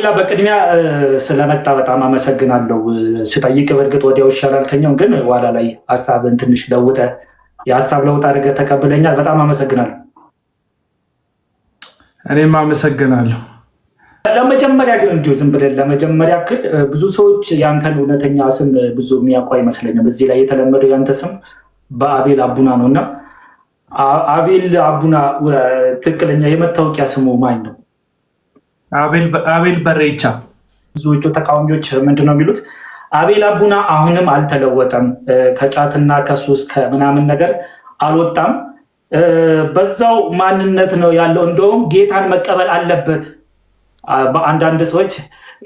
አቤላ በቅድሚያ ስለመጣ በጣም አመሰግናለሁ። ስጠይቅ በእርግጥ ወዲያው ይሻላል ከኛው ግን ኋላ ላይ ሀሳብን ትንሽ ለውጠ የሀሳብ ለውጥ አድርገህ ተቀብለኛል። በጣም አመሰግናለሁ። እኔም አመሰግናለሁ። ለመጀመሪያ ግን እንዲሁ ዝም ብለን ለመጀመሪያ ያክል ብዙ ሰዎች ያንተን እውነተኛ ስም ብዙ የሚያውቁ አይመስለኝም። እዚህ ላይ የተለመደው ያንተ ስም በአቤል አቡና ነው እና አቤል አቡና ትክክለኛ የመታወቂያ ስሙ ማን ነው? አቤል በሬቻ። ብዙዎቹ ተቃዋሚዎች ምንድነው የሚሉት? አቤል አቡና አሁንም አልተለወጠም፣ ከጫትና ከሱስ ከምናምን ነገር አልወጣም፣ በዛው ማንነት ነው ያለው፣ እንደውም ጌታን መቀበል አለበት። በአንዳንድ ሰዎች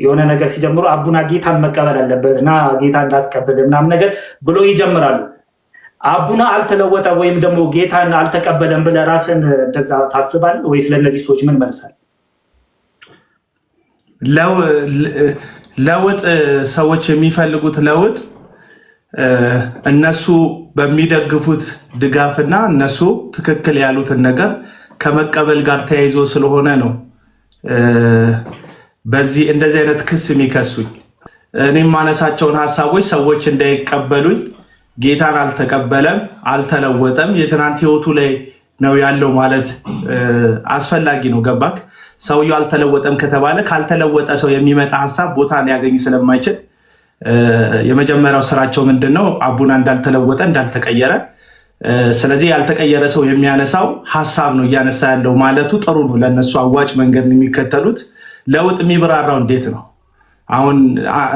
የሆነ ነገር ሲጀምሩ አቡና ጌታን መቀበል አለበት እና ጌታ እንዳስቀበል ምናምን ነገር ብሎ ይጀምራሉ። አቡና አልተለወጠ ወይም ደግሞ ጌታን አልተቀበለም ብለህ ራስን እንደዛ ታስባለህ ወይስ ለእነዚህ ሰዎች ምን መልሳል? ለውጥ ሰዎች የሚፈልጉት ለውጥ እነሱ በሚደግፉት ድጋፍና እነሱ ትክክል ያሉትን ነገር ከመቀበል ጋር ተያይዞ ስለሆነ ነው እንደዚህ አይነት ክስ የሚከሱኝ። እኔም ማነሳቸውን ሀሳቦች ሰዎች እንዳይቀበሉኝ ጌታን አልተቀበለም፣ አልተለወጠም፣ የትናንት ህይወቱ ላይ ነው ያለው ማለት አስፈላጊ ነው። ገባክ? ሰውየው አልተለወጠም ከተባለ ካልተለወጠ ሰው የሚመጣ ሀሳብ ቦታ ሊያገኝ ስለማይችል የመጀመሪያው ስራቸው ምንድነው? አቡና እንዳልተለወጠ እንዳልተቀየረ። ስለዚህ ያልተቀየረ ሰው የሚያነሳው ሀሳብ ነው እያነሳ ያለው ማለቱ ጥሩ ነው። ለነሱ አዋጭ መንገድ ነው የሚከተሉት። ለውጥ የሚብራራው እንዴት ነው? አሁን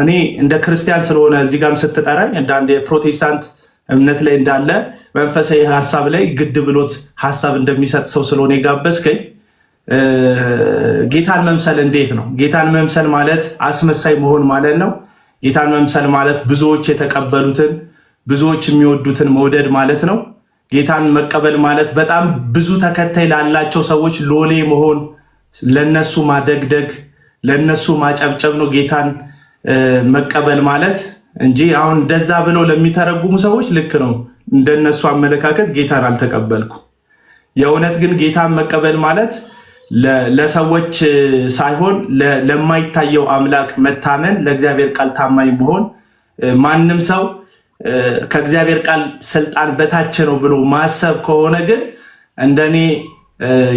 እኔ እንደ ክርስቲያን ስለሆነ እዚህ ጋርም ስትጠራኝ እንደ አንድ የፕሮቴስታንት እምነት ላይ እንዳለ መንፈሳዊ ሀሳብ ላይ ግድ ብሎት ሀሳብ እንደሚሰጥ ሰው ስለሆነ የጋበዝከኝ ጌታን መምሰል እንዴት ነው? ጌታን መምሰል ማለት አስመሳይ መሆን ማለት ነው። ጌታን መምሰል ማለት ብዙዎች የተቀበሉትን ብዙዎች የሚወዱትን መውደድ ማለት ነው። ጌታን መቀበል ማለት በጣም ብዙ ተከታይ ላላቸው ሰዎች ሎሌ መሆን፣ ለነሱ ማደግደግ፣ ለነሱ ማጨብጨብ ነው ጌታን መቀበል ማለት እንጂ አሁን እንደዛ ብለው ለሚተረጉሙ ሰዎች ልክ ነው። እንደነሱ አመለካከት ጌታን አልተቀበልኩ። የእውነት ግን ጌታን መቀበል ማለት ለሰዎች ሳይሆን ለማይታየው አምላክ መታመን፣ ለእግዚአብሔር ቃል ታማኝ መሆን፣ ማንም ሰው ከእግዚአብሔር ቃል ስልጣን በታች ነው ብሎ ማሰብ ከሆነ ግን እንደኔ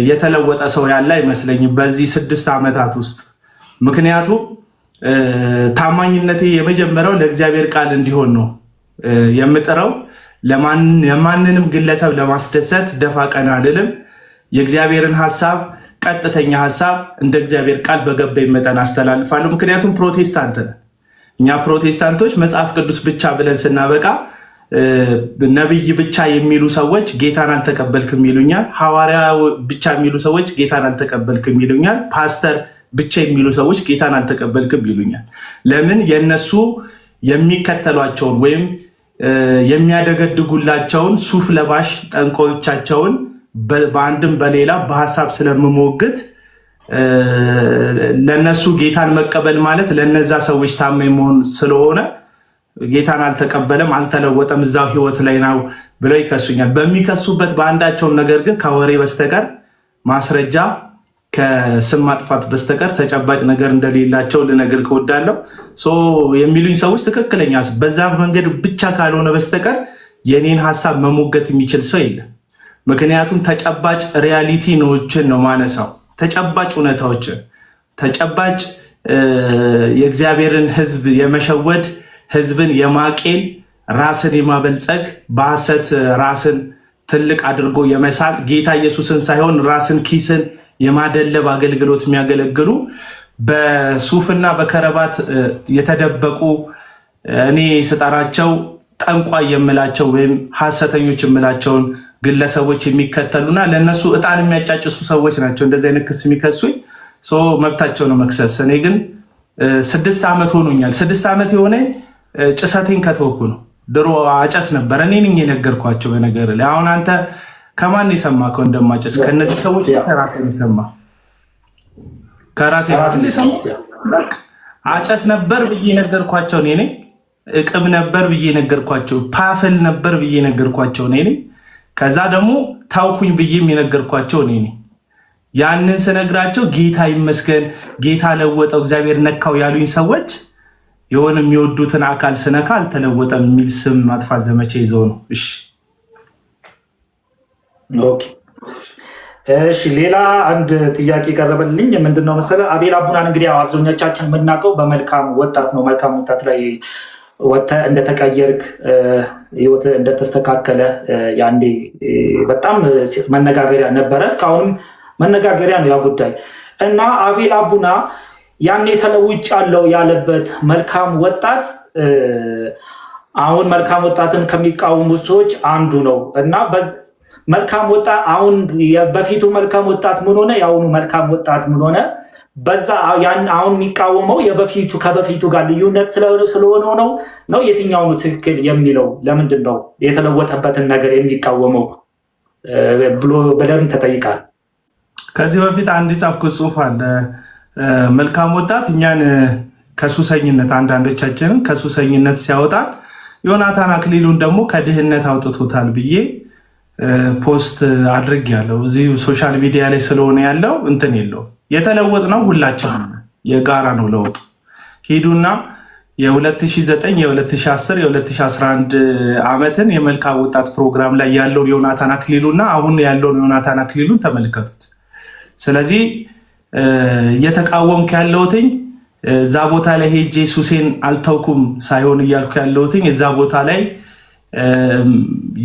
የተለወጠ ሰው ያለ አይመስለኝም በዚህ 6 ዓመታት ውስጥ። ምክንያቱም ታማኝነቴ የመጀመሪያው ለእግዚአብሔር ቃል እንዲሆን ነው የምጥረው። የማንንም ግለሰብ ለማስደሰት ደፋ ቀና አልልም። የእግዚአብሔርን ሐሳብ፣ ቀጥተኛ ሐሳብ እንደ እግዚአብሔር ቃል በገባኝ መጠን አስተላልፋለሁ። ምክንያቱም ፕሮቴስታንት ነን እኛ። ፕሮቴስታንቶች መጽሐፍ ቅዱስ ብቻ ብለን ስናበቃ ነብይ ብቻ የሚሉ ሰዎች ጌታን አልተቀበልክም ይሉኛል። ሐዋርያ ብቻ የሚሉ ሰዎች ጌታን አልተቀበልክም ይሉኛል። ፓስተር ብቻ የሚሉ ሰዎች ጌታን አልተቀበልክም ይሉኛል። ለምን? የነሱ የሚከተሏቸውን ወይም የሚያደገድጉላቸውን ሱፍ ለባሽ ጠንቋዮቻቸውን በአንድም በሌላ በሐሳብ ስለምሞግት ለነሱ ጌታን መቀበል ማለት ለነዛ ሰዎች ታማኝ መሆን ስለሆነ ጌታን አልተቀበለም፣ አልተለወጠም፣ እዛው ህይወት ላይ ነው ብለው ይከሱኛል። በሚከሱበት በአንዳቸውም ነገር ግን ከወሬ በስተቀር ማስረጃ ከስም ማጥፋት በስተቀር ተጨባጭ ነገር እንደሌላቸው ልነግርህ እወዳለሁ። የሚሉኝ ሰዎች ትክክለኛ በዛ መንገድ ብቻ ካልሆነ በስተቀር የኔን ሐሳብ መሞገት የሚችል ሰው የለም። ምክንያቱም ተጨባጭ ሪያሊቲ ነዎችን ነው ማነሳው፣ ተጨባጭ እውነታዎችን፣ ተጨባጭ የእግዚአብሔርን ህዝብ የመሸወድ ህዝብን የማቄን ራስን የማበልጸግ በሐሰት ራስን ትልቅ አድርጎ የመሳል ጌታ ኢየሱስን ሳይሆን ራስን ኪስን የማደለብ አገልግሎት የሚያገለግሉ በሱፍና በከረባት የተደበቁ እኔ ስጠራቸው ጠንቋይ የምላቸው ወይም ሐሰተኞች የምላቸውን ግለሰቦች የሚከተሉና ለነሱ ዕጣን የሚያጫጭሱ ሰዎች ናቸው እንደዚህ አይነት ክስ የሚከሱኝ። መብታቸው ነው መክሰስ። እኔ ግን 6 ዓመት ሆኖኛል። 6 ዓመት የሆነኝ ጭሰቴን ከተወኩ ነው። ድሮ አጨስ ነበር። እኔ ነኝ የነገርኳቸው። በነገር ላይ አሁን አንተ ከማን የሰማከው እንደማጨስ? ከነዚህ ሰዎች ከራሴ የሰማ ከራሴ የሰማ አጨስ ነበር ብዬ ነገርኳቸው። እኔ ነኝ እቅም ነበር ብዬ ነገርኳቸው። ፓፈል ነበር ብዬ ነገርኳቸው። እኔ ነኝ ከዛ ደግሞ ታውኩኝ ብዬም የነገርኳቸው እኔ ነኝ። ያንን ስነግራቸው ጌታ ይመስገን ጌታ ለወጠው እግዚአብሔር ነካው ያሉኝ ሰዎች የሆነ የሚወዱትን አካል ስነካ አልተለወጠም የሚል ስም ማጥፋት ዘመቻ ይዘው ነው። እሺ ኦኬ እሺ። ሌላ አንድ ጥያቄ ቀረበልኝ። ምንድነው መሰለህ አቤል አቡናን እንግዲህ አብዛኞቻችን የምናውቀው በመልካም ወጣት ነው። መልካም ወጣት ላይ ወጥተህ እንደተቀየርክ ህይወት እንደተስተካከለ ያንዴ በጣም መነጋገሪያ ነበረ። እስካሁንም መነጋገሪያ ነው ያ ጉዳይ እና አቤል አቡና ያኔ ተለውጫለሁ ያለበት መልካም ወጣት አሁን መልካም ወጣትን ከሚቃወሙ ሰዎች አንዱ ነው እና መልካም ወጣት አሁን በፊቱ መልካም ወጣት ምን ሆነ? ያሁኑ መልካም ወጣት ምን ሆነ? በዛ ያን አሁን የሚቃወመው የበፊቱ ከበፊቱ ጋር ልዩነት ስለሆነ ነው የትኛው ነው ትክክል የሚለው ለምንድን ነው የተለወጠበትን ነገር የሚቃወመው ብሎ በደም ተጠይቃል። ከዚህ በፊት አንድ ጻፍኩት ጽሑፍ አለ። መልካም ወጣት እኛን ከሱሰኝነት አንዳንዶቻችንን ከሱሰኝነት ሲያወጣ ዮናታን አክሊሉን ደግሞ ከድህነት አውጥቶታል ብዬ ፖስት አድርጌያለሁ። እዚህ ሶሻል ሚዲያ ላይ ስለሆነ ያለው እንትን የለው የተለወጥነው ሁላችንም የጋራ ነው ለውጥ። ሂዱና የ2009 የ2010 የ2011 ዓመትን የመልካም ወጣት ፕሮግራም ላይ ያለውን ዮናታን አክሊሉና አሁን ያለውን ዮናታን አክሊሉን ተመልከቱት። ስለዚህ እየተቃወምኩ ያለሁትኝ እዛ ቦታ ላይ ሄጄ ሱሴን አልተውኩም ሳይሆን እያልኩ ያለሁትኝ እዛ ቦታ ላይ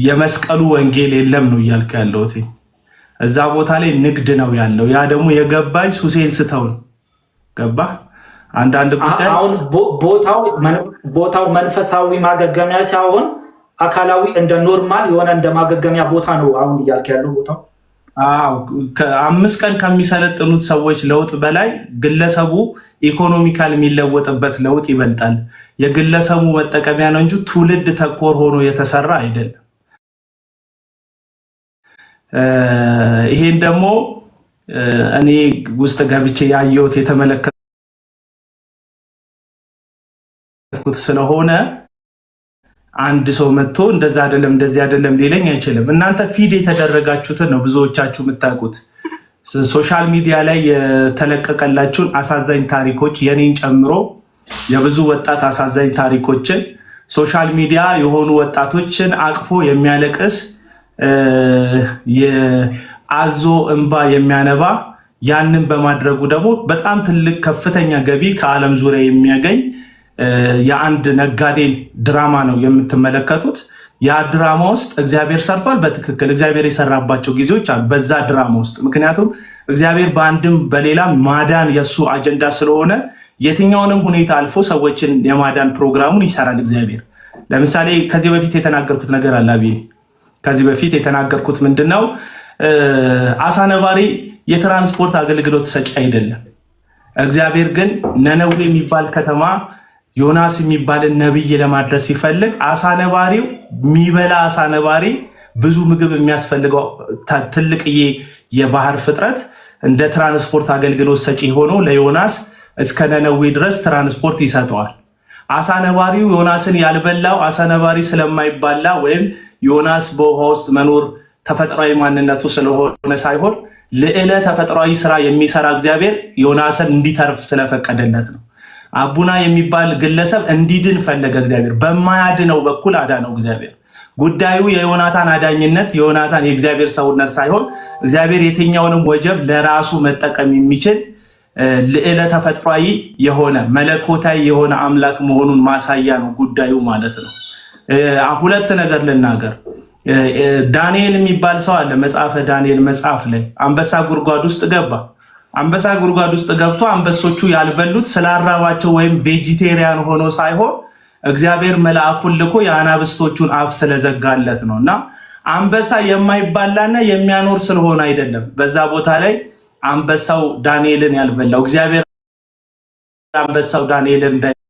የመስቀሉ ወንጌል የለም ነው እያልኩ ያለሁትኝ። እዛ ቦታ ላይ ንግድ ነው ያለው። ያ ደግሞ የገባኝ ሱሴን ስተውን ገባ። አንዳንድ ጉዳይ አሁን ቦታው መንፈሳዊ ማገገሚያ ሳይሆን አካላዊ እንደ ኖርማል የሆነ እንደ ማገገሚያ ቦታ ነው አሁን እያልኩ ያለው ቦታው። ከ5 ቀን ከሚሰለጥኑት ሰዎች ለውጥ በላይ ግለሰቡ ኢኮኖሚካል የሚለወጥበት ለውጥ ይበልጣል። የግለሰቡ መጠቀሚያ ነው እንጂ ትውልድ ተኮር ሆኖ የተሰራ አይደለም። ይሄን ደግሞ እኔ ውስጥ ገብቼ ያየሁት የተመለከትኩት ስለሆነ አንድ ሰው መጥቶ እንደዛ አይደለም እንደዚህ አይደለም ሊለኝ አይችልም። እናንተ ፊድ የተደረጋችሁትን ነው ብዙዎቻችሁ የምታውቁት። ሶሻል ሚዲያ ላይ የተለቀቀላችሁን አሳዛኝ ታሪኮች የኔን ጨምሮ የብዙ ወጣት አሳዛኝ ታሪኮችን ሶሻል ሚዲያ የሆኑ ወጣቶችን አቅፎ የሚያለቅስ የአዞ እንባ የሚያነባ ያንን በማድረጉ ደግሞ በጣም ትልቅ ከፍተኛ ገቢ ከዓለም ዙሪያ የሚያገኝ የአንድ ነጋዴን ድራማ ነው የምትመለከቱት። ያ ድራማ ውስጥ እግዚአብሔር ሰርቷል። በትክክል እግዚአብሔር የሰራባቸው ጊዜዎች አሉ በዛ ድራማ ውስጥ። ምክንያቱም እግዚአብሔር በአንድም በሌላ ማዳን የሱ አጀንዳ ስለሆነ የትኛውንም ሁኔታ አልፎ ሰዎችን የማዳን ፕሮግራሙን ይሰራል እግዚአብሔር። ለምሳሌ ከዚህ በፊት የተናገርኩት ነገር አለ። ከዚህ በፊት የተናገርኩት ምንድነው? አሳ ነባሪ የትራንስፖርት አገልግሎት ሰጪ አይደለም። እግዚአብሔር ግን ነነዌ የሚባል ከተማ ዮናስ የሚባልን ነብይ ለማድረስ ሲፈልግ አሳ ነባሪው የሚበላ አሳ ነባሪ ብዙ ምግብ የሚያስፈልገው ትልቅዬ የባህር ፍጥረት እንደ ትራንስፖርት አገልግሎት ሰጪ ሆኖ ለዮናስ እስከ ነነዌ ድረስ ትራንስፖርት ይሰጠዋል። አሳ ነባሪው ዮናስን ያልበላው አሳ ነባሪ ስለማይባላ ወይም ዮናስ በውሃ ውስጥ መኖር ተፈጥሯዊ ማንነቱ ስለሆነ ሳይሆን ልዕለ ተፈጥሯዊ ስራ የሚሰራ እግዚአብሔር ዮናስን እንዲተርፍ ስለፈቀደለት ነው። አቡና የሚባል ግለሰብ እንዲድን ፈለገ እግዚአብሔር። በማያድነው በኩል አዳነው እግዚአብሔር። ጉዳዩ የዮናታን አዳኝነት የዮናታን የእግዚአብሔር ሰውነት ሳይሆን እግዚአብሔር የትኛውንም ወጀብ ለራሱ መጠቀም የሚችል ልዕለ ተፈጥሯዊ የሆነ መለኮታዊ የሆነ አምላክ መሆኑን ማሳያ ነው ጉዳዩ ማለት ነው። ሁለት ነገር ልናገር። ዳንኤል የሚባል ሰው አለ። መጽሐፈ ዳንኤል መጽሐፍ ላይ አንበሳ ጉድጓድ ውስጥ ገባ። አንበሳ ጉድጓድ ውስጥ ገብቶ አንበሶቹ ያልበሉት ስላራባቸው ወይም ቬጂቴሪያን ሆኖ ሳይሆን እግዚአብሔር መልአኩን ልኮ የአናብስቶቹን አፍ ስለዘጋለት ነው። እና አንበሳ የማይባላና የሚያኖር ስለሆነ አይደለም። በዛ ቦታ ላይ አንበሳው ዳንኤልን ያልበላው እግዚአብሔር አንበሳው ዳንኤልን እንዳይበላ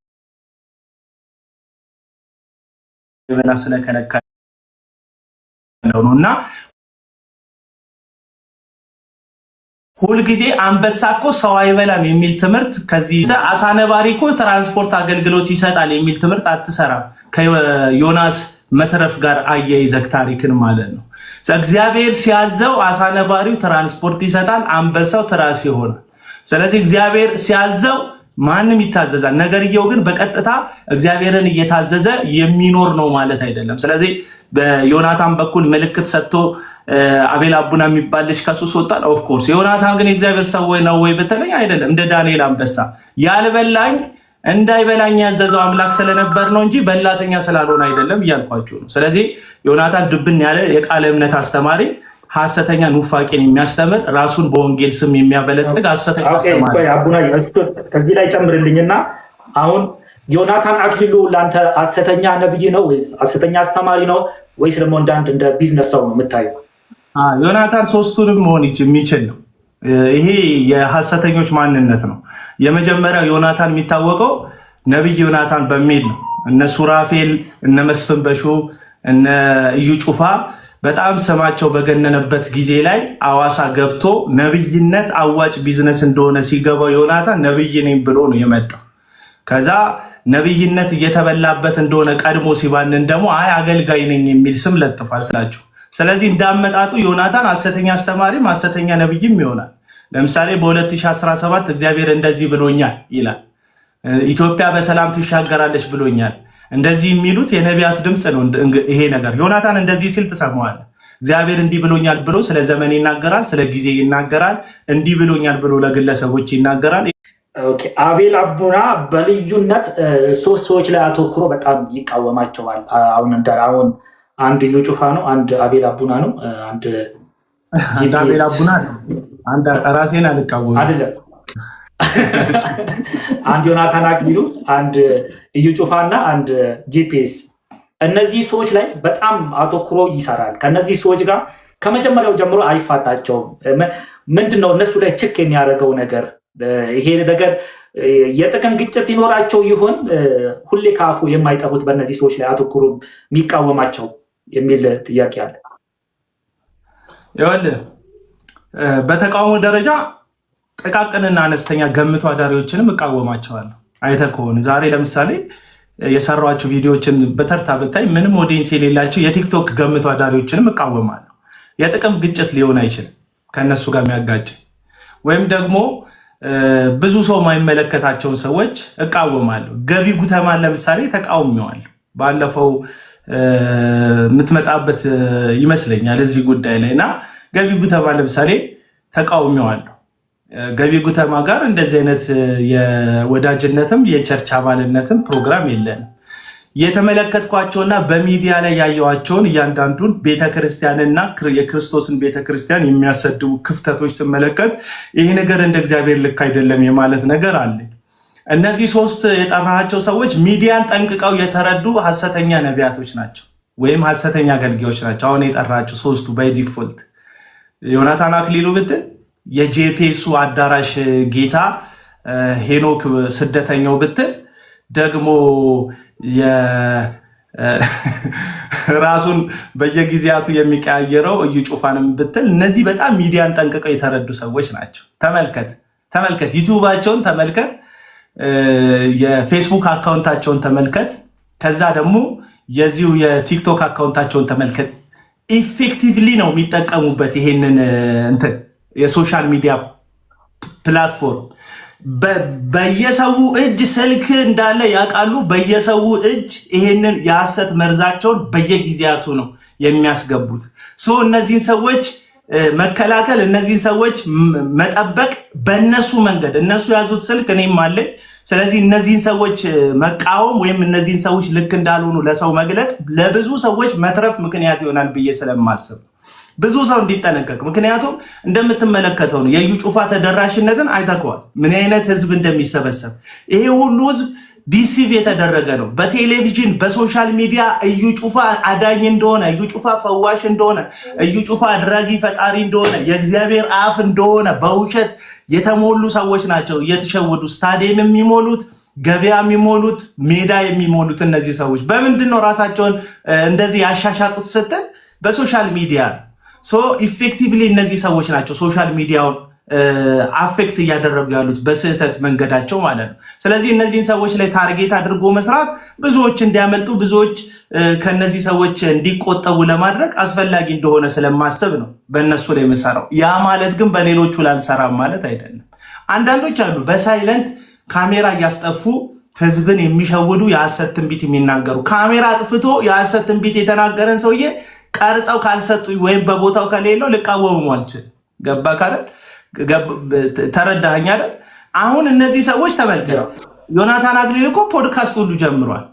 ስለከለከለው ነው። እና ሁልጊዜ አንበሳ እኮ ሰው አይበላም የሚል ትምህርት ከዚህ አሳ ነባሪ እኮ ትራንስፖርት አገልግሎት ይሰጣል የሚል ትምህርት አትሰራም። ከዮናስ መትረፍ ጋር አያይዘህ ታሪክን ማለት ነው። እግዚአብሔር ሲያዘው አሳ ነባሪው ትራንስፖርት ይሰጣል፣ አንበሳው ትራስ ይሆናል። ስለዚህ እግዚአብሔር ሲያዘው ማንም ይታዘዛል። ነገርየው ግን በቀጥታ እግዚአብሔርን እየታዘዘ የሚኖር ነው ማለት አይደለም። ስለዚህ በዮናታን በኩል ምልክት ሰጥቶ አቤል አቡና የሚባል ልጅ ከሱስ ወጣል። ኦፍ ኮርስ ዮናታን ግን የእግዚአብሔር ሰው ነው ወይ በተለይ አይደለም። እንደ ዳንኤል አንበሳ ያልበላኝ እንዳይበላኝ ያዘዘው አምላክ ስለነበር ነው እንጂ በላተኛ ስላልሆነ አይደለም እያልኳችሁ ነው። ስለዚህ ዮናታን ድብን ያለ የቃለ እምነት አስተማሪ፣ ሐሰተኛ ኑፋቄን የሚያስተምር ራሱን በወንጌል ስም የሚያበለጽግ ሐሰተኛ አስተማሪ። አቡና ከዚህ ላይ ጨምርልኝና አሁን ዮናታን አክሊሉ ለአንተ ሐሰተኛ ነብይ ነው ወይስ ሐሰተኛ አስተማሪ ነው ወይስ ደግሞ እንደ ቢዝነስ ሰው ነው የምታየው? ዮናታን ሶስቱንም መሆን የሚችል ነው። ይሄ የሐሰተኞች ማንነት ነው። የመጀመሪያው ዮናታን የሚታወቀው ነብይ ዮናታን በሚል ነው። እነ ሱራፌል፣ እነ መስፍን በሹ፣ እነ እዩ ጩፋ በጣም ስማቸው በገነነበት ጊዜ ላይ አዋሳ ገብቶ ነብይነት አዋጭ ቢዝነስ እንደሆነ ሲገባው ዮናታን ነብይ ነኝ ብሎ ነው የመጣው። ከዛ ነብይነት እየተበላበት እንደሆነ ቀድሞ ሲባንን ደግሞ አይ አገልጋይ ነኝ የሚል ስም ለጥፏል ስላችሁ። ስለዚህ እንዳመጣጡ ዮናታን ሐሰተኛ አስተማሪም ሐሰተኛ ነብይም ይሆናል። ለምሳሌ በ2017 እግዚአብሔር እንደዚህ ብሎኛል ይላል። ኢትዮጵያ በሰላም ትሻገራለች ብሎኛል። እንደዚህ የሚሉት የነቢያት ድምፅ ነው። ይሄ ነገር ዮናታን እንደዚህ ሲል ትሰማዋለህ። እግዚአብሔር እንዲህ ብሎኛል ብሎ ስለ ዘመን ይናገራል፣ ስለ ጊዜ ይናገራል። እንዲህ ብሎኛል ብሎ ለግለሰቦች ይናገራል። አቤል አቡና በልዩነት ሶስት ሰዎች ላይ አተኩሮ በጣም ይቃወማቸዋል። አሁን አንድ እዩ ጩፋ ነው፣ አንድ አቤል አቡና ነው፣ አንድ አቤል አቡና ነው። አንድ ራሴን አልቃወምም አይደለም። አንድ ዮናታን አክሊሉ፣ አንድ እዩ ጩፋ እና አንድ ጂፒኤስ። እነዚህ ሰዎች ላይ በጣም አተኩሮ ይሰራል። ከነዚህ ሰዎች ጋር ከመጀመሪያው ጀምሮ አይፋታቸውም። ምንድነው እነሱ ላይ ችክ የሚያደርገው ነገር? ይሄ ነገር የጥቅም ግጭት ይኖራቸው ይሆን? ሁሌ ከአፉ የማይጠፉት በእነዚህ ሰዎች ላይ አተኩሮ የሚቃወማቸው የሚል ጥያቄ አለ። ይኸውልህ በተቃውሞ ደረጃ ጥቃቅንና አነስተኛ ገምቶ አዳሪዎችንም እቃወማቸዋለሁ። አይተህ ከሆነ ዛሬ ለምሳሌ የሰሯቸው ቪዲዮዎችን በተርታ ብታይ ምንም ኦዲየንስ የሌላቸው የቲክቶክ ገምቶ አዳሪዎችንም እቃወማለሁ። የጥቅም ግጭት ሊሆን አይችልም ከእነሱ ጋር የሚያጋጭ ወይም ደግሞ ብዙ ሰው የማይመለከታቸውን ሰዎች እቃወማለሁ። ገቢ ጉተማን ለምሳሌ ተቃውሜዋለሁ። ባለፈው የምትመጣበት ይመስለኛል እዚህ ጉዳይ ላይ እና ገቢ ጉተማ ለምሳሌ ተቃውሜዋለሁ። ገቢ ጉተማ ጋር እንደዚህ አይነት የወዳጅነትም የቸርች አባልነትም ፕሮግራም የለንም። የተመለከትኳቸውና በሚዲያ ላይ ያየኋቸውን እያንዳንዱን ቤተክርስቲያንና የክርስቶስን ቤተክርስቲያን የሚያሰድቡ ክፍተቶች ስመለከት ይህ ነገር እንደ እግዚአብሔር ልክ አይደለም የማለት ነገር አለ። እነዚህ ሶስት የጠራሃቸው ሰዎች ሚዲያን ጠንቅቀው የተረዱ ሐሰተኛ ነቢያቶች ናቸው ወይም ሐሰተኛ አገልጋዮች ናቸው። አሁን የጠራሃቸው ሶስቱ ባይ ዲፎልት ዮናታን አክሊሉ ብትል የጄፒኤሱ አዳራሽ ጌታ፣ ሄኖክ ስደተኛው ብትል ደግሞ ራሱን በየጊዜያቱ የሚቀያየረው እዩ ጩፋንም ብትል እነዚህ በጣም ሚዲያን ጠንቅቀው የተረዱ ሰዎች ናቸው። ተመልከት፣ ዩቲዩባቸውን ተመልከት፣ የፌስቡክ አካውንታቸውን ተመልከት፣ ከዛ ደግሞ የዚሁ የቲክቶክ አካውንታቸውን ተመልከት። ኢፌክቲቭሊ ነው የሚጠቀሙበት ይሄንን እንትን የሶሻል ሚዲያ ፕላትፎርም። በየሰው እጅ ስልክ እንዳለ ያውቃሉ። በየሰው እጅ ይሄንን የሐሰት መርዛቸውን በየጊዜያቱ ነው የሚያስገቡት። እነዚህን ሰዎች መከላከል፣ እነዚህን ሰዎች መጠበቅ በእነሱ መንገድ፣ እነሱ ያዙት ስልክ እኔም አለኝ። ስለዚህ እነዚህን ሰዎች መቃወም ወይም እነዚህን ሰዎች ልክ እንዳልሆኑ ለሰው መግለጥ ለብዙ ሰዎች መትረፍ ምክንያት ይሆናል ብዬ ስለማስብ ብዙ ሰው እንዲጠነቀቅ። ምክንያቱም እንደምትመለከተው ነው የእዩ ጩፋ ተደራሽነትን አይተከዋል፣ ምን አይነት ህዝብ እንደሚሰበሰብ። ይሄ ሁሉ ህዝብ ዲሲቭ የተደረገ ነው። በቴሌቪዥን በሶሻል ሚዲያ እዩ ጩፋ አዳኝ እንደሆነ፣ እዩ ጩፋ ፈዋሽ እንደሆነ፣ እዩ ጩፋ አድራጊ ፈጣሪ እንደሆነ፣ የእግዚአብሔር አፍ እንደሆነ በውሸት የተሞሉ ሰዎች ናቸው እየተሸወዱ ስታዲየም የሚሞሉት፣ ገበያ የሚሞሉት፣ ሜዳ የሚሞሉት። እነዚህ ሰዎች በምንድን ነው ራሳቸውን እንደዚህ ያሻሻጡት ስትል በሶሻል ሚዲያ ኢፌክቲቭሊ እነዚህ ሰዎች ናቸው ሶሻል ሚዲያውን አፌክት እያደረጉ ያሉት በስህተት መንገዳቸው ማለት ነው። ስለዚህ እነዚህን ሰዎች ላይ ታርጌት አድርጎ መስራት ብዙዎች እንዲያመልጡ ብዙዎች ከነዚህ ሰዎች እንዲቆጠቡ ለማድረግ አስፈላጊ እንደሆነ ስለማስብ ነው በእነሱ ላይ የምሰራው። ያ ማለት ግን በሌሎቹ ላልሰራም ማለት አይደለም። አንዳንዶች አሉ በሳይለንት ካሜራ እያስጠፉ ህዝብን የሚሸውዱ የሐሰት ትንቢት የሚናገሩ። ካሜራ አጥፍቶ የሐሰት ትንቢት የተናገረን ሰውዬ ቀርጸው ካልሰጡ ወይም በቦታው ከሌለው ልቃወመው አልችልም። ገባ ካለ ተረዳኸኝ አይደል? አሁን እነዚህ ሰዎች ተመልከቱ። ዮናታን አክሊል እኮ ፖድካስት ሁሉ ጀምሯል።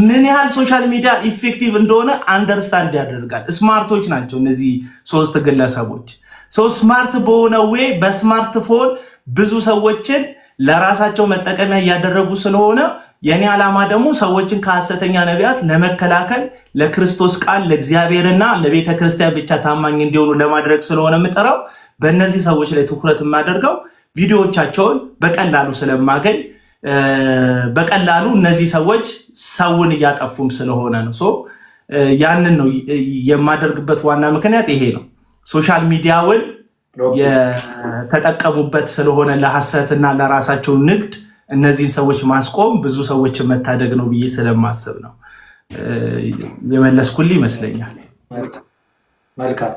ምን ያህል ሶሻል ሚዲያ ኢፌክቲቭ እንደሆነ አንደርስታንድ ያደርጋል። ስማርቶች ናቸው እነዚህ ሶስት ግለሰቦች። ስማርት በሆነ ዌይ በስማርትፎን ብዙ ሰዎችን ለራሳቸው መጠቀሚያ እያደረጉ ስለሆነ የኔ ዓላማ ደግሞ ሰዎችን ከሐሰተኛ ነቢያት ለመከላከል ለክርስቶስ ቃል ለእግዚአብሔርና ለቤተ ክርስቲያን ብቻ ታማኝ እንዲሆኑ ለማድረግ ስለሆነ የምጠራው በእነዚህ ሰዎች ላይ ትኩረት የማደርገው ቪዲዮዎቻቸውን በቀላሉ ስለማገኝ በቀላሉ እነዚህ ሰዎች ሰውን እያጠፉም ስለሆነ ነው። ያንን ነው የማደርግበት ዋና ምክንያት ይሄ ነው። ሶሻል ሚዲያውን የተጠቀሙበት ስለሆነ ለሐሰትና ለራሳቸው ንግድ እነዚህን ሰዎች ማስቆም ብዙ ሰዎችን መታደግ ነው ብዬ ስለማስብ ነው። የመለስኩልህ ይመስለኛል። መልካም።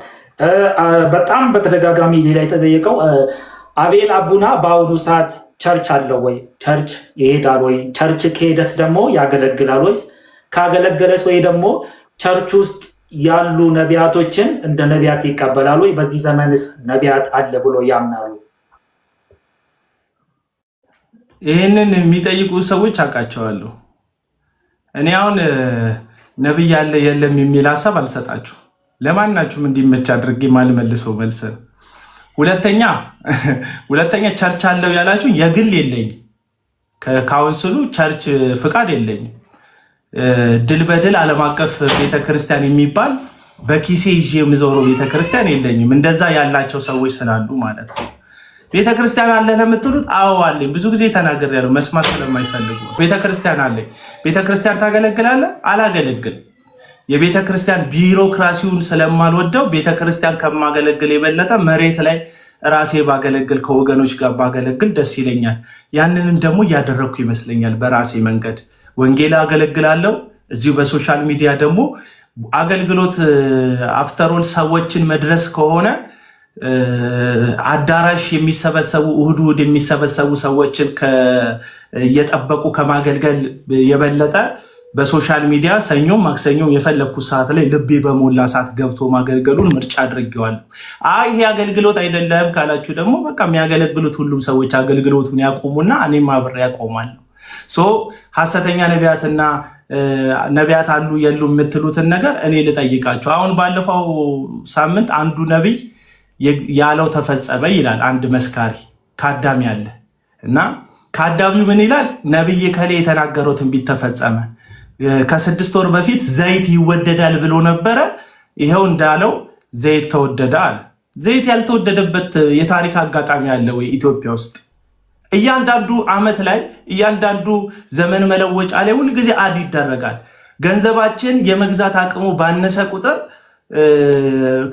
በጣም በተደጋጋሚ ሌላ የተጠየቀው አቤል አቡና በአሁኑ ሰዓት ቸርች አለው ወይ? ቸርች ይሄዳል ወይ? ቸርች ከሄደስ ደግሞ ያገለግላል ወይስ? ካገለገለስ ወይ ደግሞ ቸርች ውስጥ ያሉ ነቢያቶችን እንደ ነቢያት ይቀበላሉ ወይ? በዚህ ዘመንስ ነቢያት አለ ብሎ ያምናሉ? ይህንን የሚጠይቁ ሰዎች አውቃቸዋለሁ። እኔ አሁን ነብይ አለ የለም የሚል ሀሳብ አልሰጣችሁ። ለማናችሁም እንዲመች አድርጌ ማልመልሰው መልስ ነው። ሁለተኛ ቸርች አለው ያላችሁ የግል የለኝም። ከካውንስሉ ቸርች ፍቃድ የለኝም። ድል በድል ዓለም አቀፍ ቤተክርስቲያን የሚባል በኪሴ ይዤ የምዞረው ቤተክርስቲያን የለኝም። እንደዛ ያላቸው ሰዎች ስላሉ ማለት ነው። ቤተክርስቲያን አለ ለምትሉት አዎ አለኝ። ብዙ ጊዜ ተናግሬያለሁ፣ መስማት ስለማይፈልጉ። ቤተክርስቲያን አለኝ። ቤተክርስቲያን ታገለግላለህ? አላገለግልም። የቤተክርስቲያን ቢሮክራሲውን ስለማልወደው ቤተክርስቲያን ከማገለግል የበለጠ መሬት ላይ ራሴ ባገለግል ከወገኖች ጋር ባገለግል ደስ ይለኛል። ያንንም ደግሞ እያደረግኩ ይመስለኛል። በራሴ መንገድ ወንጌል አገለግላለሁ። እዚሁ በሶሻል ሚዲያ ደግሞ አገልግሎት አፍተሮል ሰዎችን መድረስ ከሆነ አዳራሽ የሚሰበሰቡ እሁድ የሚሰበሰቡ ሰዎችን እየጠበቁ ከማገልገል የበለጠ በሶሻል ሚዲያ ሰኞም ማክሰኞም የፈለግኩት ሰዓት ላይ ልቤ በሞላ ሰዓት ገብቶ ማገልገሉን ምርጫ አድርጌዋለሁ። ይሄ አገልግሎት አይደለም ካላችሁ ደግሞ በቃ የሚያገለግሉት ሁሉም ሰዎች አገልግሎቱን ያቆሙና እኔም አብሬ ያቆማለሁ። ሐሰተኛ ነቢያትና ነቢያት አሉ የሉ የምትሉትን ነገር እኔ ልጠይቃችሁ። አሁን ባለፈው ሳምንት አንዱ ነቢይ ያለው ተፈጸመ ይላል። አንድ መስካሪ ካዳሚ አለ እና ካዳሚው ምን ይላል? ነቢይ ከሌ የተናገረው ትንቢት ተፈጸመ። ከ6 ወር በፊት ዘይት ይወደዳል ብሎ ነበረ። ይሄው እንዳለው ዘይት ተወደደ አለ። ዘይት ያልተወደደበት የታሪክ አጋጣሚ አለ ወይ ኢትዮጵያ ውስጥ? እያንዳንዱ ዓመት ላይ እያንዳንዱ ዘመን መለወጫ ላይ ሁል ጊዜ አድ ይደረጋል። ገንዘባችን የመግዛት አቅሙ ባነሰ ቁጥር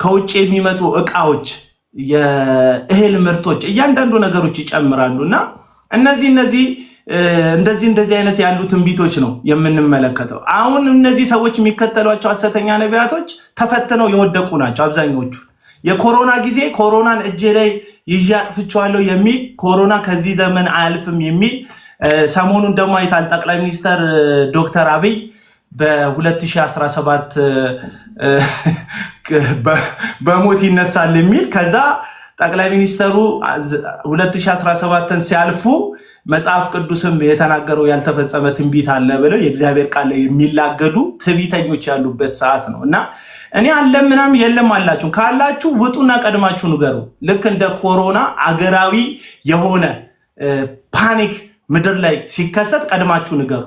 ከውጭ የሚመጡ እቃዎች፣ የእህል ምርቶች፣ እያንዳንዱ ነገሮች ይጨምራሉ እና እንደዚህ አይነት ያሉ ትንቢቶች ነው የምንመለከተው። አሁን እነዚህ ሰዎች የሚከተሏቸው ሐሰተኛ ነቢያቶች ተፈትነው የወደቁ ናቸው አብዛኞቹ። የኮሮና ጊዜ ኮሮናን እጄ ላይ ይዤ አጥፍቼዋለሁ የሚል ኮሮና ከዚህ ዘመን አያልፍም የሚል ሰሞኑን ደግሞ አይታል ጠቅላይ ሚኒስትር ዶክተር አብይ በ2017 በሞት ይነሳል የሚል ከዛ ጠቅላይ ሚኒስተሩ 2017ን ሲያልፉ መጽሐፍ ቅዱስም የተናገረው ያልተፈጸመ ትንቢት አለ ብለው የእግዚአብሔር ቃል ላይ የሚላገዱ ትዕቢተኞች ያሉበት ሰዓት ነው እና እኔ አለም ምናምን የለም አላችሁ ካላችሁ ውጡና ቀድማችሁ ንገሩ። ልክ እንደ ኮሮና አገራዊ የሆነ ፓኒክ ምድር ላይ ሲከሰት ቀድማችሁ ንገሩ።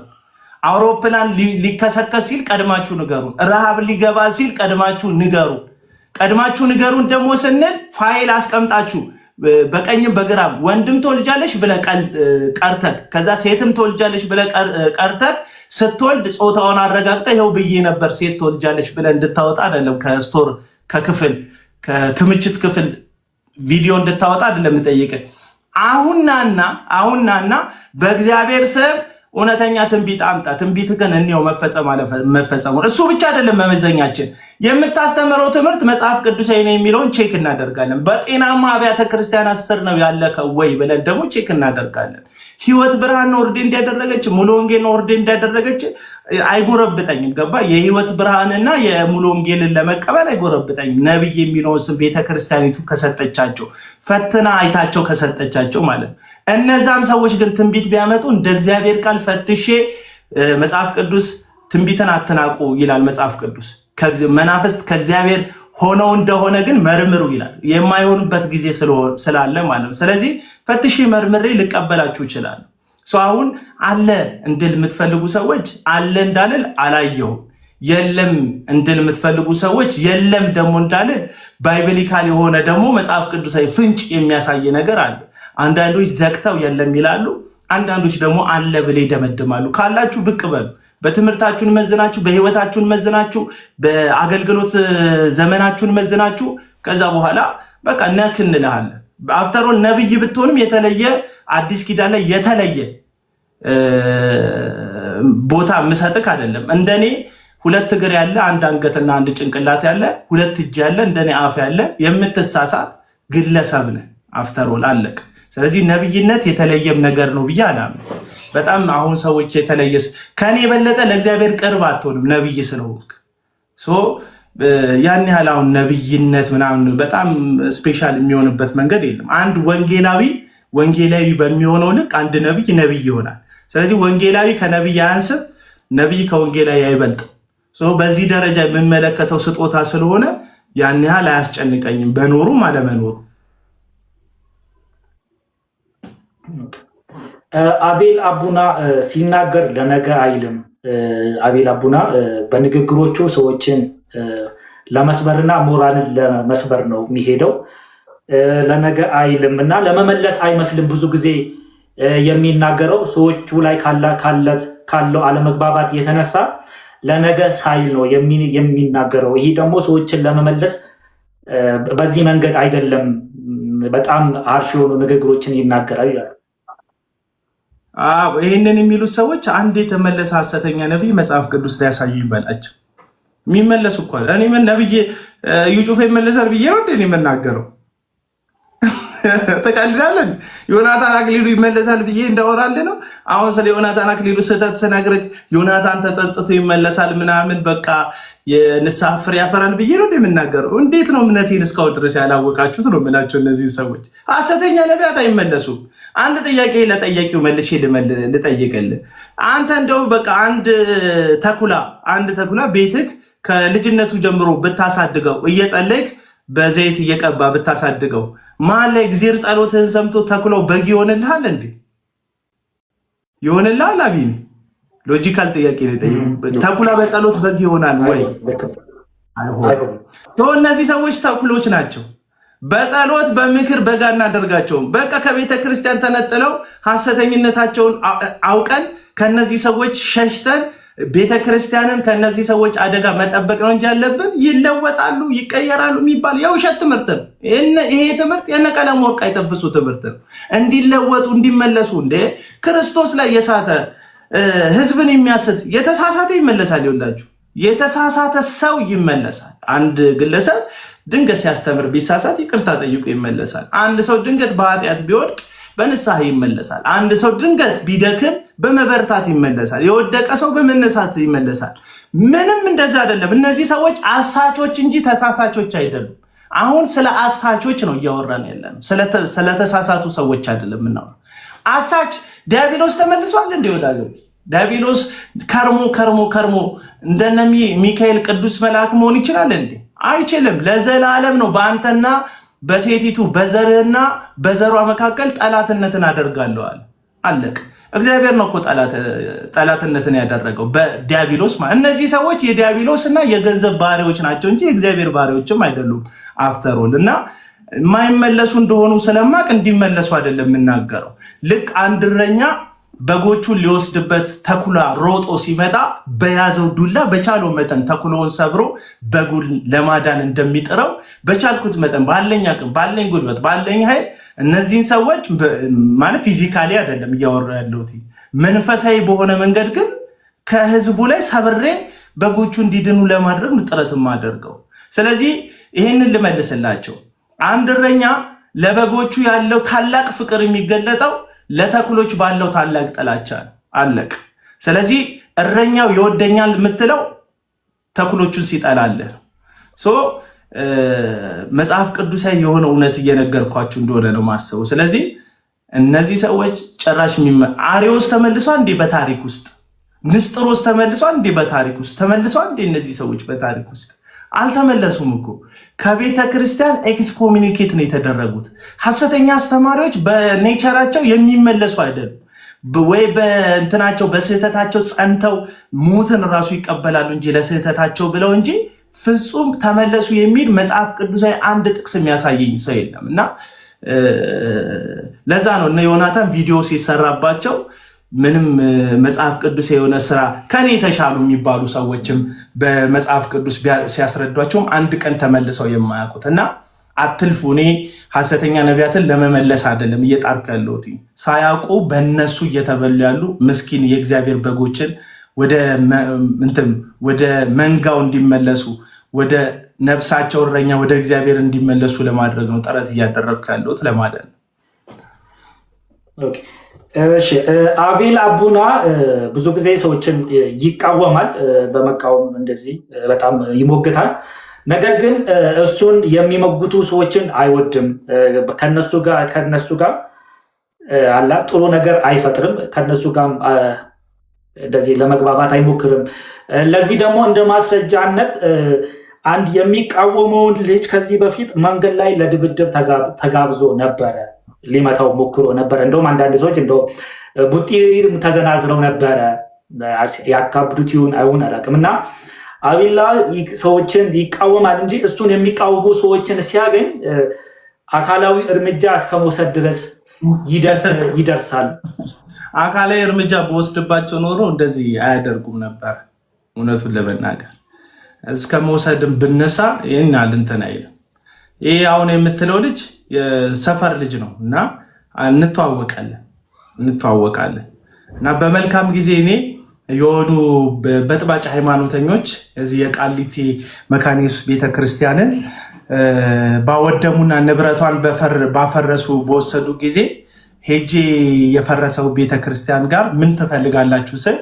አውሮፕላን ሊከሰከስ ሲል ቀድማችሁ ንገሩ። ረሃብ ሊገባ ሲል ቀድማችሁ ንገሩ። ቀድማችሁ ንገሩን ደግሞ ስንል ፋይል አስቀምጣችሁ በቀኝም በግራም ወንድም ትወልጃለሽ ብለህ ቀርተክ ከዛ ሴትም ትወልጃለሽ ብለህ ቀርተክ ስትወልድ ጾታውን አረጋግጠህ ይኸው ብዬ ነበር ሴት ትወልጃለሽ ብለህ እንድታወጣ አይደለም። ከስቶር ከክፍል ከክምችት ክፍል ቪዲዮ እንድታወጣ አይደለም የምጠይቅህ። አሁን ናና በእግዚአብሔር ስም እውነተኛ ትንቢት አምጣ። ትንቢት ግን እንየው መፈጸሙ። እሱ ብቻ አይደለም መመዘኛችን። የምታስተምረው ትምህርት መጽሐፍ ቅዱሳዊ ነው የሚለውን ቼክ እናደርጋለን። በጤናማ አብያተ ክርስቲያናት ስር ነው ያለከው ወይ ብለን ደግሞ ቼክ እናደርጋለን። ህይወት ብርሃን ነው ኦርዴንድ ያደረገች፣ ሙሉ ወንጌል ነው ኦርዴንድ ያደረገች፣ አይጎረብጠኝም። ገባ? የህይወት ብርሃንና የሙሉ ወንጌልን ለመቀበል አይጎረብጠኝም። ነብይ የሚለውን ስም ቤተክርስቲያኒቱ ከሰጠቻቸው፣ ፈትና አይታቸው ከሰጠቻቸው ማለት ነው። እነዛም ሰዎች ግን ትንቢት ቢያመጡ እንደ እግዚአብሔር ቃል ፈትሼ መጽሐፍ ቅዱስ ትንቢትን አትናቁ ይላል መጽሐፍ ቅዱስ። መናፍስት ከእግዚአብሔር ሆነው እንደሆነ ግን መርምሩ ይላል። የማይሆኑበት ጊዜ ስላለ ማለት ነው። ስለዚህ ፈትሼ መርምሬ ልቀበላችሁ ይችላል። አሁን አለ እንድል የምትፈልጉ ሰዎች አለ እንዳልል አላየሁም፣ የለም እንድል የምትፈልጉ ሰዎች የለም ደግሞ እንዳልል ባይብሊካል የሆነ ደግሞ መጽሐፍ ቅዱሳዊ ፍንጭ የሚያሳይ ነገር አለ። አንዳንዶች ዘግተው የለም ይላሉ፣ አንዳንዶች ደግሞ አለ ብለው ይደመድማሉ። ካላችሁ ብቅ በሉ። በትምህርታችሁን መዝናችሁ፣ በህይወታችሁን መዝናችሁ፣ በአገልግሎት ዘመናችሁን መዝናችሁ ከዛ በኋላ በቃ ነክ እንልሃለን። አፍተሮን ነብይ ብትሆንም የተለየ አዲስ ኪዳን ላይ የተለየ ቦታ ምሰጥክ አይደለም። እንደኔ ሁለት እግር ያለ አንድ አንገትና አንድ ጭንቅላት ያለ ሁለት እጅ ያለ እንደኔ አፍ ያለ የምትሳሳት ግለሰብ ነህ። አፍተሮል አለቅ። ስለዚህ ነብይነት የተለየም ነገር ነው ብዬ አላምንም። በጣም አሁን ሰዎች የተለየ ከኔ የበለጠ ለእግዚአብሔር ቅርብ አትሆንም ነብይ ስለሆንክ። ያን ያህል አሁን ነብይነት ምናምን በጣም ስፔሻል የሚሆንበት መንገድ የለም። አንድ ወንጌላዊ በሚሆነው ልክ አንድ ነብይ ይሆናል። ስለዚህ ወንጌላዊ ከነብይ አያንስም፣ ነብይ ከወንጌላዊ አይበልጥም። በዚህ ደረጃ የምመለከተው ስጦታ ስለሆነ ያን ያህል አያስጨንቀኝም፣ በኖሩም አለመኖሩ። አቤል አቡና ሲናገር ለነገ አይልም። አቤል አቡና በንግግሮቹ ሰዎችን ለመስበርና ሞራልን ለመስበር ነው የሚሄደው። ለነገ አይልም እና ለመመለስ አይመስልም። ብዙ ጊዜ የሚናገረው ሰዎቹ ላይ ካለው አለመግባባት የተነሳ ለነገ ሳይል ነው የሚናገረው። ይሄ ደግሞ ሰዎችን ለመመለስ በዚህ መንገድ አይደለም፣ በጣም አርሽ የሆኑ ንግግሮችን ይናገራል ይላል። ይህንን የሚሉት ሰዎች አንድ የተመለሰ ሐሰተኛ ነብይ መጽሐፍ ቅዱስ ላይ ያሳዩ ይበላቸው። የሚመለሱ እኮ እኔ ምን ነብይ እዩ ጩፋ ይመለሳል ብዬ ነው እንዴ የምናገረው? ተቀልዳለን። ዮናታን አክሊሉ ይመለሳል ብዬ እንዳወራልህ ነው። አሁን ስለ ዮናታን አክሊሉ ስህተት ስነግርህ ዮናታን ተጸጽቶ ይመለሳል ምናምን በቃ የንስሐ ፍሬ ያፈራል ብዬ ነው የምናገረው? እንዴት ነው እምነቴን እስካሁን ድረስ ያላወቃችሁት ነው የምላቸው። እነዚህ ሰዎች ሐሰተኛ ነቢያት አይመለሱም። አንድ ጥያቄ ለጠያቂው መልሼ ልጠይቅልህ። አንተ እንደው በቃ አንድ ተኩላ ቤትህ ከልጅነቱ ጀምሮ ብታሳድገው እየጸለይክ በዘይት እየቀባ ብታሳድገው መሀል ላይ እግዚአብሔር ጸሎትህን ሰምቶ ተኩላው በግ ይሆንልሃል እንዴ? ይሆንልሃል? አቢኒ ሎጂካል ጥያቄ ነው የጠየቁት። ተኩላ በጸሎት በግ ይሆናል ወይ? አይሆንም። እነዚህ ሰዎች ተኩሎች ናቸው። በጸሎት በምክር በጋ እናደርጋቸውም። በቃ ከቤተ ክርስቲያን ተነጥለው ሐሰተኝነታቸውን አውቀን ከነዚህ ሰዎች ሸሽተን ቤተ ክርስቲያንን ከነዚህ ሰዎች አደጋ መጠበቅ ነው እንጂ ያለብን ይለወጣሉ ይቀየራሉ የሚባል የውሸት ትምህርት ነው። ይሄ ትምህርት የነቀለም ወርቅ አይተፍሱ ትምህርት ነው። እንዲለወጡ እንዲመለሱ እንደ ክርስቶስ ላይ የሳተ ህዝብን የሚያስት የተሳሳተ ይመለሳል። ይኸውላችሁ የተሳሳተ ሰው ይመለሳል። አንድ ግለሰብ ድንገት ሲያስተምር ቢሳሳት ይቅርታ ጠይቆ ይመለሳል። አንድ ሰው ድንገት በኃጢአት ቢወድቅ በንስሐ ይመለሳል። አንድ ሰው ድንገት ቢደክም በመበርታት ይመለሳል። የወደቀ ሰው በመነሳት ይመለሳል። ምንም እንደዛ አይደለም። እነዚህ ሰዎች አሳቾች እንጂ ተሳሳቾች አይደሉም። አሁን ስለ አሳቾች ነው እያወራን ያለነው፣ ስለተሳሳቱ ሰዎች አይደለም ምናምን። አሳች ዲያብሎስ ተመልሷል እንደ ወዳጆች። ዲያብሎስ ከርሞ እንደነ ሚካኤል ቅዱስ መልአክ መሆን ይችላል እንዴ? አይችልም። ለዘላለም ነው በአንተና በሴቲቱ በዘርህና በዘሯ መካከል ጠላትነትን አደርጋለዋል። አለቅ። እግዚአብሔር ነው እኮ ጠላትነትን ያደረገው በዲያብሎስ። እነዚህ ሰዎች የዲያብሎስ እና የገንዘብ ባሪያዎች ናቸው እንጂ የእግዚአብሔር ባሪያዎችም አይደሉም። አፍተሮል እና የማይመለሱ እንደሆኑ ስለማቅ እንዲመለሱ አይደለም የምናገረው። ልክ አንድ እረኛ በጎቹን ሊወስድበት ተኩላ ሮጦ ሲመጣ በያዘው ዱላ በቻለው መጠን ተኩላውን ሰብሮ በጉን ለማዳን እንደሚጥረው በቻልኩት መጠን ባለኝ አቅም፣ ባለኝ ጉልበት፣ ባለኝ ኃይል እነዚህን ሰዎች ማለት ፊዚካሊ አይደለም እያወራ ያለሁት መንፈሳዊ በሆነ መንገድ ግን ከህዝቡ ላይ ሰብሬ በጎቹ እንዲድኑ ለማድረግ ጥረት ማደርገው። ስለዚህ ይሄንን ልመልስላቸው። አንድ እረኛ ለበጎቹ ያለው ታላቅ ፍቅር የሚገለጠው ለተኩሎች ባለው ታላቅ ጥላቻ ነው። አለቅ። ስለዚህ እረኛው ይወደኛል የምትለው ተኩሎቹን ሲጠላልህ ሶ መጽሐፍ ቅዱሳዊ የሆነ እውነት እየነገርኳችሁ እንደሆነ ነው ማሰቡ። ስለዚህ እነዚህ ሰዎች ጭራሽ አሪዮስ ተመልሷል እንዴ በታሪክ ውስጥ? ንስጥሮስ ተመልሷል እንዴ በታሪክ ውስጥ? ተመልሷል እንዴ እነዚህ ሰዎች በታሪክ ውስጥ? አልተመለሱም እኮ። ከቤተ ክርስቲያን ኤክስኮሚኒኬት ነው የተደረጉት። ሐሰተኛ አስተማሪዎች በኔቸራቸው የሚመለሱ አይደሉም። ወይ በእንትናቸው በስህተታቸው ጸንተው ሞትን ራሱ ይቀበላሉ እንጂ ለስህተታቸው ብለው እንጂ ፍጹም ተመለሱ የሚል መጽሐፍ ቅዱሳዊ አንድ ጥቅስ የሚያሳየኝ ሰው የለም። እና ለዛ ነው እነ ዮናታን ቪዲዮ ሲሰራባቸው ምንም መጽሐፍ ቅዱስ የሆነ ስራ ከኔ የተሻሉ የሚባሉ ሰዎችም በመጽሐፍ ቅዱስ ሲያስረዷቸውም አንድ ቀን ተመልሰው የማያውቁት እና አትልፉ። እኔ ሐሰተኛ ነቢያትን ለመመለስ አይደለም እየጣርኩ ያለሁት፣ ሳያውቁ በእነሱ እየተበሉ ያሉ ምስኪን የእግዚአብሔር በጎችን ወደ መንጋው እንዲመለሱ ወደ ነፍሳቸው እረኛ ወደ እግዚአብሔር እንዲመለሱ ለማድረግ ነው ጥረት እያደረግኩ ያለሁት ለማለት ነው። እሺ አቤል አቡና ብዙ ጊዜ ሰዎችን ይቃወማል፣ በመቃወም እንደዚህ በጣም ይሞግታል። ነገር ግን እሱን የሚሞግቱ ሰዎችን አይወድም። ከነሱ ጋር አላ ጥሩ ነገር አይፈጥርም። ከነሱ ጋር እንደዚህ ለመግባባት አይሞክርም። ለዚህ ደግሞ እንደ ማስረጃነት አንድ የሚቃወመውን ልጅ ከዚህ በፊት መንገድ ላይ ለድብድብ ተጋብዞ ነበረ። ሊመታው ሞክሮ ነበረ። እንደውም አንዳንድ ሰዎች እንደው ቡጢ ተዘናዝረው ነበረ። ያካብዱት ይሁን አይሁን አላውቅም። እና አቤላ ሰዎችን ይቃወማል እንጂ እሱን የሚቃወሙ ሰዎችን ሲያገኝ አካላዊ እርምጃ እስከመውሰድ ድረስ ይደርሳል። አካላዊ እርምጃ በወስድባቸው ኖሮ እንደዚህ አያደርጉም ነበር። እውነቱን ለመናገር እስከ መውሰድም ብነሳ ይህን አልንተን አይልም። ይህ አሁን የምትለው ልጅ የሰፈር ልጅ ነው እና እንተዋወቃለን እና በመልካም ጊዜ እኔ የሆኑ በጥባጭ ሃይማኖተኞች እዚህ የቃሊቲ መካነ ኢየሱስ ቤተክርስቲያንን ባወደሙና ንብረቷን ባፈረሱ በወሰዱ ጊዜ ሄጄ የፈረሰው ቤተክርስቲያን ጋር ምን ትፈልጋላችሁ ስል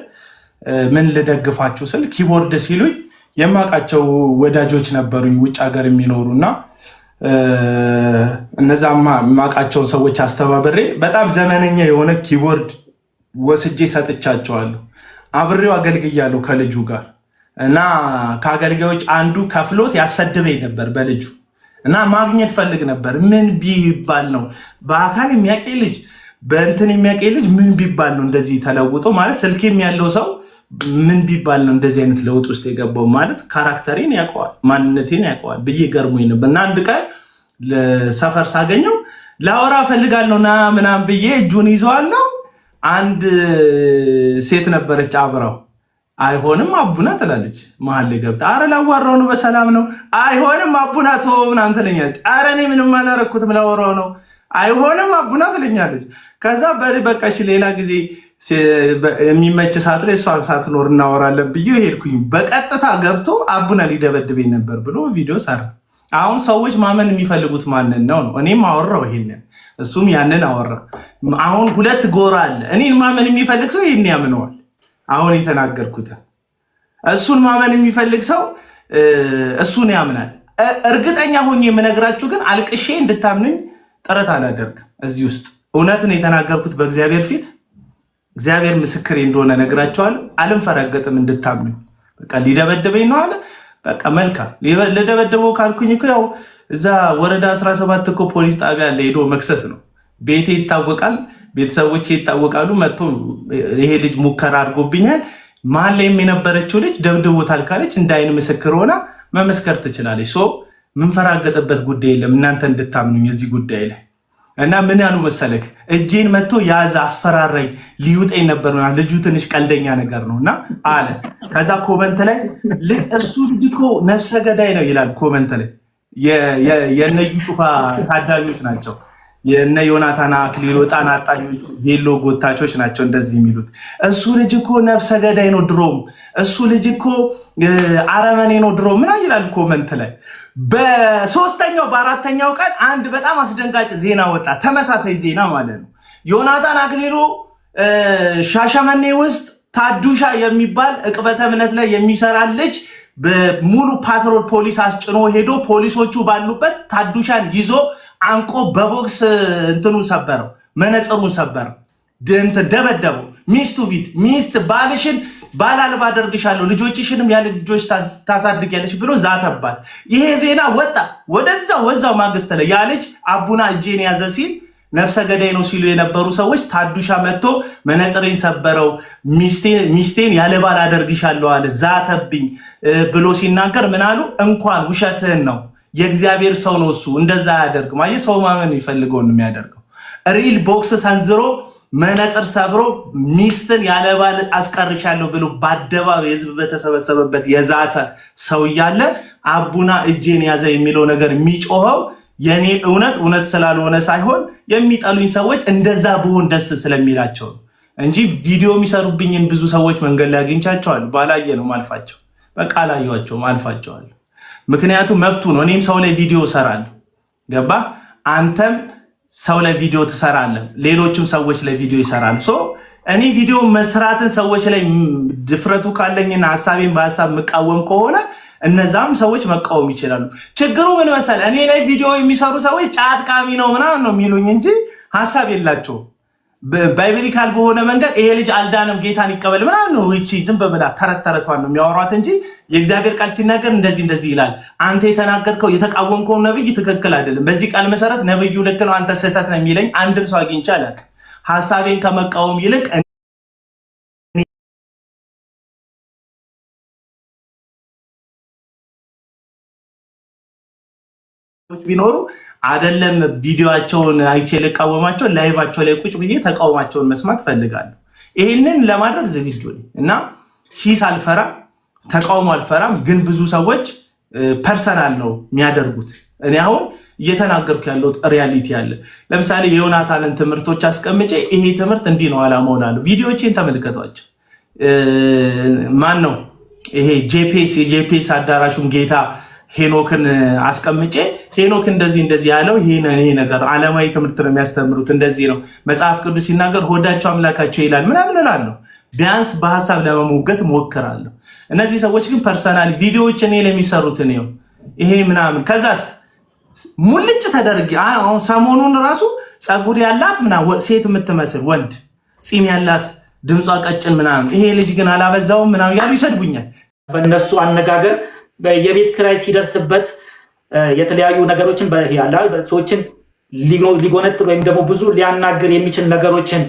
ምን ልደግፋችሁ ስል ኪቦርድ ሲሉኝ የማውቃቸው ወዳጆች ነበሩኝ ውጭ ሀገር የሚኖሩና እነዛ ማቃቸውን ሰዎች አስተባብሬ በጣም ዘመነኛ የሆነ ኪቦርድ ወስጄ ሰጥቻቸዋለሁ። አብሬው አገልግያለሁ ከልጁ ጋር እና ከአገልጋዮች አንዱ ከፍሎት ያሰድበኝ ነበር በልጁ እና ማግኘት ፈልግ ነበር። ምን ቢባል ነው በአካል የሚያውቀኝ ልጅ በእንትን የሚያውቀኝ ልጅ ምን ቢባል ነው እንደዚህ ተለውጦ ማለት ስልኬም ያለው ሰው ምን ቢባል ነው እንደዚህ አይነት ለውጥ ውስጥ የገባው ማለት ካራክተሪን ያውቀዋል ማንነቴን ያውቀዋል ብዬ ገርሞኝ ነበር። እና አንድ ቀን ለሰፈር ሳገኘው ላወራ ፈልጋለሁና ምናምን ብዬ እጁን ይዘዋለሁ። አንድ ሴት ነበረች አብራው አይሆንም አቡና ትላለች መሀል ላይ ገብታ አረ ላዋራው ነው በሰላም ነው አይሆንም አቡና ተው ምናምን ትለኛለች። አረ እኔ ምንም አላረኩትም ላወራው ነው አይሆንም አቡና ትለኛለች። ከዛ በቃ እሺ ሌላ ጊዜ የሚመች ሰዓት ላይ እሷ ሳትኖር እናወራለን ብዬ ሄድኩኝ። በቀጥታ ገብቶ አቡና ሊደበድበኝ ነበር ብሎ ቪዲዮ ሰራ። አሁን ሰዎች ማመን የሚፈልጉት ማንን ነው? እኔም አወራው ይሄንን እሱም ያንን አወራ። አሁን ሁለት ጎራ አለ። እኔን ማመን የሚፈልግ ሰው ይሄን ያምነዋል። አሁን የተናገርኩት እሱን ማመን የሚፈልግ ሰው እሱን ያምናል። እርግጠኛ ሆኜ የምነግራችሁ ግን አልቅሼ እንድታምኑኝ ጥረት አላደርግም። እዚህ ውስጥ እውነት ነው የተናገርኩት በእግዚአብሔር ፊት እግዚአብሔር ምስክሬ እንደሆነ ነግራቸዋለሁ። አልንፈረገጥም እንድታምኑኝ። በቃ ሊደበድበኝ ነው አለ። በቃ መልካም ልደበድበው ካልኩኝ እኮ ያው እዛ ወረዳ 17 እኮ ፖሊስ ጣቢያ አለ፣ ሄዶ መክሰስ ነው። ቤቴ ይታወቃል፣ ቤተሰቦቼ ይታወቃሉ። መጥቶ ይሄ ልጅ ሙከራ አድርጎብኛል፣ መሀል ላይ የነበረችው ልጅ ደብድቦታል ካለች እንደ አይን ምስክር ሆና መመስከር ትችላለች። ሶ ምንፈራገጥበት ጉዳይ የለም። እናንተ እንድታምኑኝ እዚህ ጉዳይ ላይ እና ምን ያሉ መሰለክ እጄን መጥቶ ያዘ አስፈራራኝ ሊውጠኝ ነበርና ልጁ ትንሽ ቀልደኛ ነገር ነውና አለ። ከዛ ኮመንት ላይ እሱ ልጅ እኮ ነፍሰ ገዳይ ነው ይላል ኮመንት ላይ። የነዩ ጩፋ ታዳሚዎች ናቸው የነ ዮናታን አክሊሉ ዕጣን አጣኞች ቬሎ ጎታቾች ናቸው እንደዚህ የሚሉት። እሱ ልጅ እኮ ነፍሰ ገዳይ ነው ድሮም፣ እሱ ልጅ እኮ አረመኔ ነው ድሮም ምን ይላል ኮመንት ላይ። በሶስተኛው በአራተኛው ቀን አንድ በጣም አስደንጋጭ ዜና ወጣ። ተመሳሳይ ዜና ማለት ነው። ዮናታን አክሊሉ ሻሸመኔ ውስጥ ታዱሻ የሚባል ዕቅበተ እምነት ላይ የሚሰራ ልጅ በሙሉ ፓትሮል ፖሊስ አስጭኖ ሄዶ ፖሊሶቹ ባሉበት ታዱሻን ይዞ አንቆ በቦክስ እንትኑን ሰበረው፣ መነጽሩን ሰበረው፣ ደበደበው። ሚስቱ ፊት ሚስት ባልሽን ባል አልባ አደርግሻለሁ ልጆችሽንም ያለ ልጆች ታሳድጊያለሽ ብሎ ዛተባት። ይሄ ዜና ወጣ። ወዛው ማግስት ላይ ያ ልጅ አቡና እጄን ያዘ ሲል ነፍሰ ገዳይ ነው ሲሉ የነበሩ ሰዎች ታዱሻ መጥቶ መነጽሬን ሰበረው፣ ሚስቴን ያለ ባል አደርግሻለሁ አለ፣ ዛተብኝ ብሎ ሲናገር ምን አሉ? እንኳን ውሸትህን ነው የእግዚአብሔር ሰው ነው እሱ እንደዛ አያደርግም። አየህ ሰው ማመን የሚፈልገው ነው የሚያደርገው። ሪል ቦክስ ሰንዝሮ መነጽር ሰብሮ ሚስትን ያለ ባል አስቀርሻለሁ ብሎ በአደባባይ ህዝብ በተሰበሰበበት የዛተ ሰው እያለ አቡና እጄን ያዘ የሚለው ነገር የሚጮኸው የኔ እውነት ስላልሆነ ሳይሆን የሚጠሉኝ ሰዎች እንደዛ ብሆን ደስ ስለሚላቸው እንጂ ቪዲዮ የሚሰሩብኝን ብዙ ሰዎች መንገድ ላይ አግኝቻቸዋለሁ። ባላየ ነው ማልፋቸው። በቃ አላየኋቸውም፣ አልፋቸዋለሁ። ምክንያቱም መብቱ ነው። እኔም ሰው ላይ ቪዲዮ እሰራለሁ። ገባ? አንተም ሰው ላይ ቪዲዮ ትሰራለህ፣ ሌሎችም ሰዎች ላይ ቪዲዮ ይሰራሉ። እኔ ቪዲዮ መስራትን ሰዎች ላይ ድፍረቱ ካለኝና ሀሳቤን በሀሳብ የምቃወም ከሆነ እነዛም ሰዎች መቃወም ይችላሉ። ችግሩ ምን መሰለህ? እኔ ላይ ቪዲዮ የሚሰሩ ሰዎች ጫት ቃሚ ነው ምናምን ነው የሚሉኝ እንጂ ሀሳብ የላቸውም። ባይብሊካል በሆነ መንገድ ይሄ ልጅ አልዳንም ጌታን ይቀበል ምናምን ነው እቺ ዝም በብላ ተረተረቷን ነው የሚያወሯት እንጂ የእግዚአብሔር ቃል ሲናገር እንደዚህ ይላል። አንተ የተናገርከው የተቃወምከው ነብይ ትክክል አይደለም፣ በዚህ ቃል መሰረት ነብዩ ልክ ነው፣ አንተ ስህተት ነው የሚለኝ አንድም ሰው አግኝቼ አላውቅም። ሀሳቤን ከመቃወም ይልቅ ቢኖሩ አይደለም ቪዲዮአቸውን አይቼ ልቃወማቸው ላይቫቸው ላይ ቁጭ ብዬ ተቃውማቸውን መስማት ፈልጋለሁ። ይሄንን ለማድረግ ዝግጁ ነኝ እና ሂስ አልፈራም፣ ተቃውሞ አልፈራም። ግን ብዙ ሰዎች ፐርሰናል ነው የሚያደርጉት። እኔ አሁን እየተናገርኩ ያለው ሪያሊቲ አለ። ለምሳሌ የዮናታንን ትምህርቶች አስቀምጬ ይሄ ትምህርት እንዲህ ነው አላማው እላለሁ። ቪዲዮዎችን ተመልከቷቸው። ማን ነው ይሄ የጄፒኤስ አዳራሹን ጌታ ሄኖክን አስቀምጬ ሄኖክ እንደዚህ ያለው ይሄ ነገር ዓለማዊ ትምህርት ነው የሚያስተምሩት፣ እንደዚህ ነው መጽሐፍ ቅዱስ ሲናገር ሆዳቸው አምላካቸው ይላል ምናምን እላለሁ። ቢያንስ በሐሳብ ለመሞገት ሞክራለሁ። እነዚህ ሰዎች ግን ፐርሰናል ቪዲዮዎች እኔ ለሚሰሩት ነው ይሄ ምናምን። ከዛስ ሙልጭ ተደርጊ አሁን ሰሞኑን ራሱ ፀጉር ያላት ምናምን ሴት የምትመስል ወንድ ፂም ያላት ድምጿ ቀጭን ምናምን ይሄ ልጅ ግን አላበዛውም ምናምን ያሉ ይሰድቡኛል። በእነሱ አነጋገር የቤት ኪራይ ሲደርስበት የተለያዩ ነገሮችን ሰዎችን ሊጎነጥል ወይም ደግሞ ብዙ ሊያናግር የሚችል ነገሮችን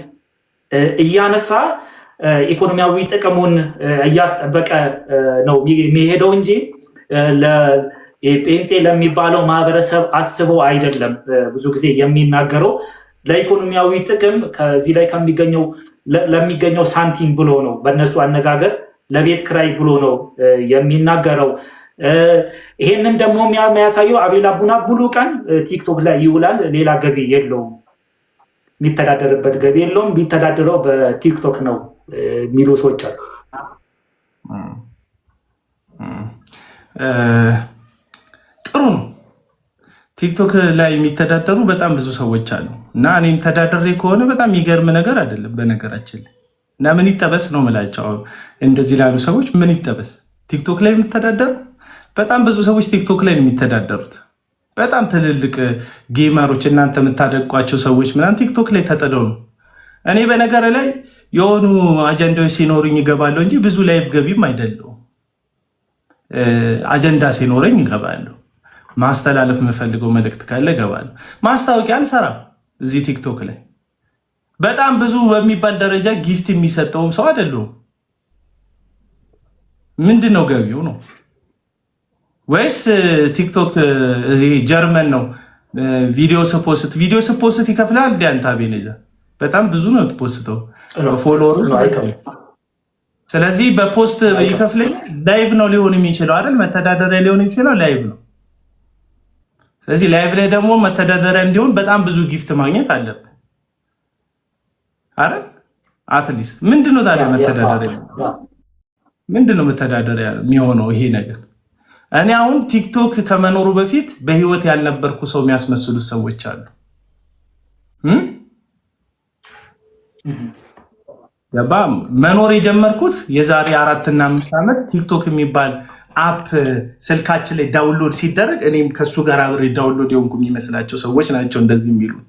እያነሳ ኢኮኖሚያዊ ጥቅሙን እያስጠበቀ ነው የሚሄደው እንጂ ጴንጤ ለሚባለው ማህበረሰብ አስቦ አይደለም። ብዙ ጊዜ የሚናገረው ለኢኮኖሚያዊ ጥቅም ከዚህ ላይ ለሚገኘው ሳንቲም ብሎ ነው። በእነሱ አነጋገር ለቤት ክራይ ብሎ ነው የሚናገረው። ይሄንን ደግሞ የሚያሳየው አቤል አቡና ሙሉ ቀን ቲክቶክ ላይ ይውላል። ሌላ ገቢ የለውም፣ የሚተዳደርበት ገቢ የለውም። የሚተዳደረው በቲክቶክ ነው የሚሉ ሰዎች አሉ። ጥሩ ነው። ቲክቶክ ላይ የሚተዳደሩ በጣም ብዙ ሰዎች አሉ እና እኔም ተዳደሬ ከሆነ በጣም የሚገርም ነገር አይደለም በነገራችን ላይ። እና ምን ይጠበስ ነው የምላቸው እንደዚህ ላሉ ሰዎች ምን ይጠበስ? ቲክቶክ ላይ የሚተዳደሩ በጣም ብዙ ሰዎች ቲክቶክ ላይ የሚተዳደሩት በጣም ትልልቅ ጌመሮች፣ እናንተ የምታደቋቸው ሰዎች ምናምን ቲክቶክ ላይ ተጠደው ነው። እኔ በነገር ላይ የሆኑ አጀንዳዎች ሲኖሩኝ ይገባለሁ እንጂ ብዙ ላይፍ ገቢም አይደለሁም። አጀንዳ ሲኖረኝ ይገባለሁ። ማስተላለፍ የምፈልገው መልእክት ካለ እገባለሁ። ማስታወቂያ አልሰራም እዚህ ቲክቶክ ላይ። በጣም ብዙ በሚባል ደረጃ ጊፍት የሚሰጠውም ሰው አይደለሁም። ምንድን ነው ገቢው ነው? ወይስ ቲክቶክ ጀርመን ነው ቪዲዮ ስፖስት ይከፍላል እንዴ አንተ አቤኔዘር? በጣም ብዙ ነው የምትፖስተው ፎሎወር። ስለዚህ በፖስት ይከፍለኝ ላይቭ ነው ሊሆን የሚችለው አይደል? መተዳደሪያ ሊሆን የሚችለው ላይቭ ነው። ስለዚህ ላይቭ ላይ ደግሞ መተዳደሪያ እንዲሆን በጣም ብዙ ጊፍት ማግኘት አለብን አይደል? አትሊስት ምንድነው ታዲያ መተዳደሪያ? ምንድነው መተዳደሪያ የሚሆነው ይሄ ነገር? እኔ አሁን ቲክቶክ ከመኖሩ በፊት በህይወት ያልነበርኩ ሰው የሚያስመስሉት ሰዎች አሉ። ገባ? መኖር የጀመርኩት የዛሬ 4 እና 5 ዓመት ቲክቶክ የሚባል አፕ ስልካችን ላይ ዳውንሎድ ሲደረግ እኔም ከሱ ጋር አብሬ ዳውንሎድ የሆንኩ የሚመስላቸው ሰዎች ናቸው እንደዚህ የሚሉት።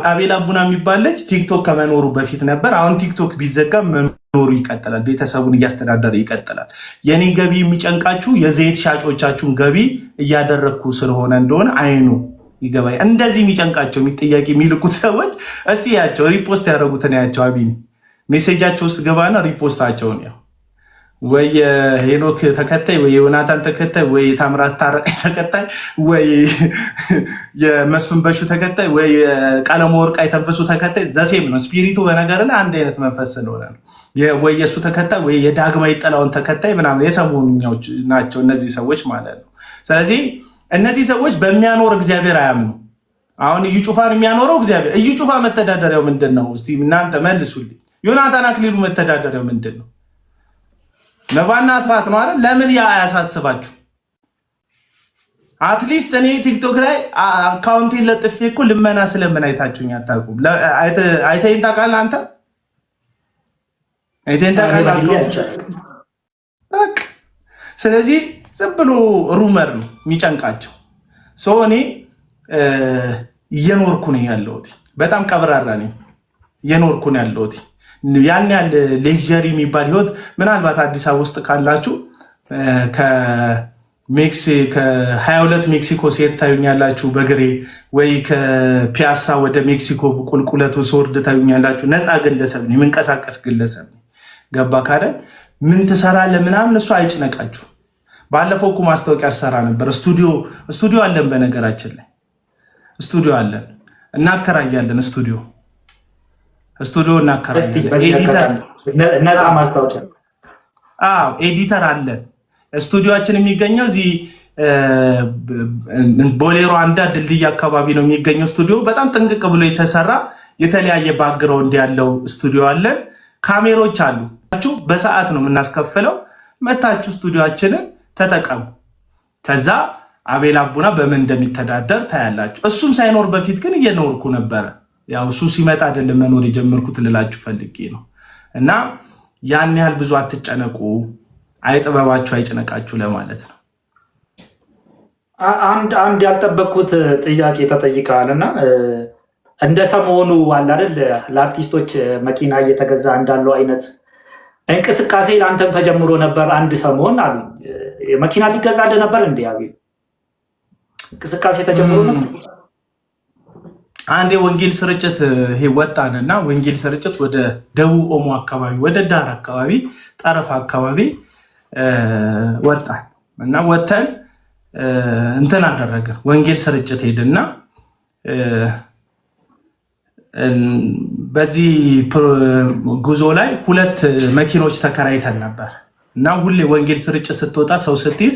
አቤል አቡና የሚባል ልጅ ቲክቶክ ከመኖሩ በፊት ነበር። አሁን ቲክቶክ ቢዘጋ መኖሩ ይቀጥላል፣ ቤተሰቡን እያስተዳደረ ይቀጥላል። የኔ ገቢ የሚጨንቃችሁ የዘይት ሻጮቻችሁን ገቢ እያደረግኩ ስለሆነ እንደሆነ አይኑ ይገባኝ። እንደዚህ የሚጨንቃቸው ጥያቄ የሚልኩት ሰዎች እስቲ ያቸው ሪፖስት ያደረጉትን ያቸው አቢኒ ሜሴጃቸው ውስጥ ገባና ሪፖስታቸውን ያው ወይ የሄኖክ ተከታይ ወይ የዮናታን ተከታይ ወይ የታምራት ታረቀኝ ተከታይ ወይ የመስፍን በሹ ተከታይ ወይ ቀለሙ ወርቅ አይተንፈሱ ተከታይ ዘሴም ነው። ስፒሪቱ በነገር ላይ አንድ አይነት መንፈስ ስለሆነ ነው። ወይ የሱ ተከታይ ወይ የዳግማዊ ጠላውን ተከታይ ምናምን የሰሞኑኛዎች ናቸው እነዚህ ሰዎች ማለት ነው። ስለዚህ እነዚህ ሰዎች በሚያኖር እግዚአብሔር አያምኑ። አሁን እዩ ጩፋን የሚያኖረው እግዚአብሔር። እዩ ጩፋ መተዳደሪያው ምንድን ነው? እስቲ እናንተ መልሱልኝ። ዮናታን አክሊሉ መተዳደሪያው ምንድን ነው? ነባና አስራት ነው አይደል? ለምን ያ አያሳስባችሁ? አትሊስት እኔ ቲክቶክ ላይ አካውንቴን ለጥፌ እኮ ልመና ስለምን አይታችሁኝ አታውቁም? አይተኸኝ ታውቃለህ አንተ? አይተኸኝ ታውቃለህ? ስለዚህ ዝም ብሎ ሩመር ነው የሚጨንቃቸው። እኔ እየኖርኩ ነው ያለሁት። በጣም ቀብራራ ነኝ። እየኖርኩ ነው ያለሁት። ያን ያህል ሌክዠሪ የሚባል ህይወት ምናልባት አዲስ አበባ ውስጥ ካላችሁ ከ22 ሜክሲኮ ሲሄድ ታዩኛላችሁ በግሬ፣ ወይ ከፒያሳ ወደ ሜክሲኮ ቁልቁለቱ ስወርድ ታዩኛላችሁ። ነፃ ግለሰብ ነው፣ የምንቀሳቀስ ግለሰብ ነው። ገባ ካለ ምን ትሰራለህ ምናምን እሱ አይጭነቃችሁ። ባለፈው እኮ ማስታወቂያ ሰራ ነበር። ስቱዲዮ አለን፣ በነገራችን ላይ ስቱዲዮ አለን፣ እናከራያለን። ስቱዲዮ ኤዲተር አለን። ስቱዲዮችን የሚገኘው እዚህ ቦሌሮ አንዳ ድልድይ አካባቢ ነው የሚገኘው ስቱዲዮ። በጣም ጥንቅቅ ብሎ የተሰራ የተለያየ ባክግራውንድ ያለው ስቱዲዮ አለን። ካሜሮች አሉ። በሰዓት ነው የምናስከፍለው። መታችሁ ስቱዲዮችንን ተጠቀሙ። ከዛ አቤል አቡና በምን እንደሚተዳደር ታያላችሁ። እሱም ሳይኖር በፊት ግን እየኖርኩ ነበረ። ያው እሱ ሲመጣ አይደለም መኖር የጀመርኩት ልላችሁ ፈልጌ ነው። እና ያን ያህል ብዙ አትጨነቁ፣ አይጥበባችሁ አይጨነቃችሁ ለማለት ነው። አንድ ያልጠበቅኩት ጥያቄ ተጠይቀሃል እና እንደ ሰሞኑ አለ አይደል ለአርቲስቶች መኪና እየተገዛ እንዳለው አይነት እንቅስቃሴ ለአንተም ተጀምሮ ነበር አንድ ሰሞን አሉ። መኪና ሊገዛ ነበር እንዴ? አቤል እንቅስቃሴ ተጀምሮ ነበር። አንድ የወንጌል ስርጭት ይሄ ወጣንና ወንጌል ስርጭት ወደ ደቡብ ኦሞ አካባቢ ወደ ዳር አካባቢ ጠረፍ አካባቢ ወጣን እና ወተን እንትን አደረገን። ወንጌል ስርጭት ሄድና በዚህ ጉዞ ላይ 2 መኪኖች ተከራይተን ነበር እና ሁሌ ወንጌል ስርጭት ስትወጣ ሰው ስትይዝ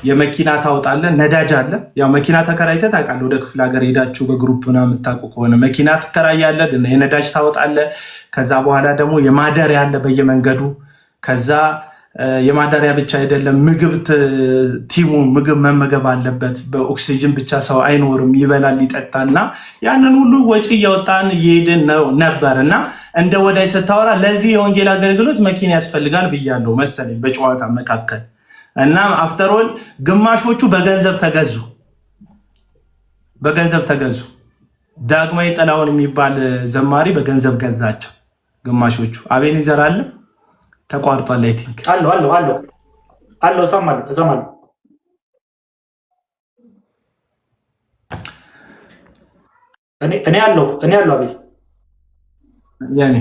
የመኪና ታወጣለህ፣ ነዳጅ አለ። ያው መኪና ተከራይተህ ታውቃለህ። ወደ ክፍለ ሀገር ሄዳችሁ በግሩፕ ምናምን የምታውቁ ከሆነ መኪና ትከራያለህ፣ የነዳጅ ታወጣለህ። ከዛ በኋላ ደግሞ የማደሪያ አለ በየመንገዱ። ከዛ የማደሪያ ብቻ አይደለም፣ ምግብ ቲሙ ምግብ መመገብ አለበት። በኦክሲጅን ብቻ ሰው አይኖርም፣ ይበላል ይጠጣልና ያንን ሁሉ ወጪ እያወጣን እየሄድን ነበር እና እንደ ወዳይ ስታወራ ለዚህ የወንጌል አገልግሎት መኪና ያስፈልጋል ብያለሁ መሰለኝ በጨዋታ መካከል። እና አፍተሮል ግማሾቹ በገንዘብ ተገዙ። ዳግማዊ ጠላውን የሚባል ዘማሪ በገንዘብ ገዛቸው ግማሾቹ። አቤኔዘር አለ ተቋርጧል። አይ ቲንክ አሎ ሰማለሁ። እኔ አለው አቤል ያኔ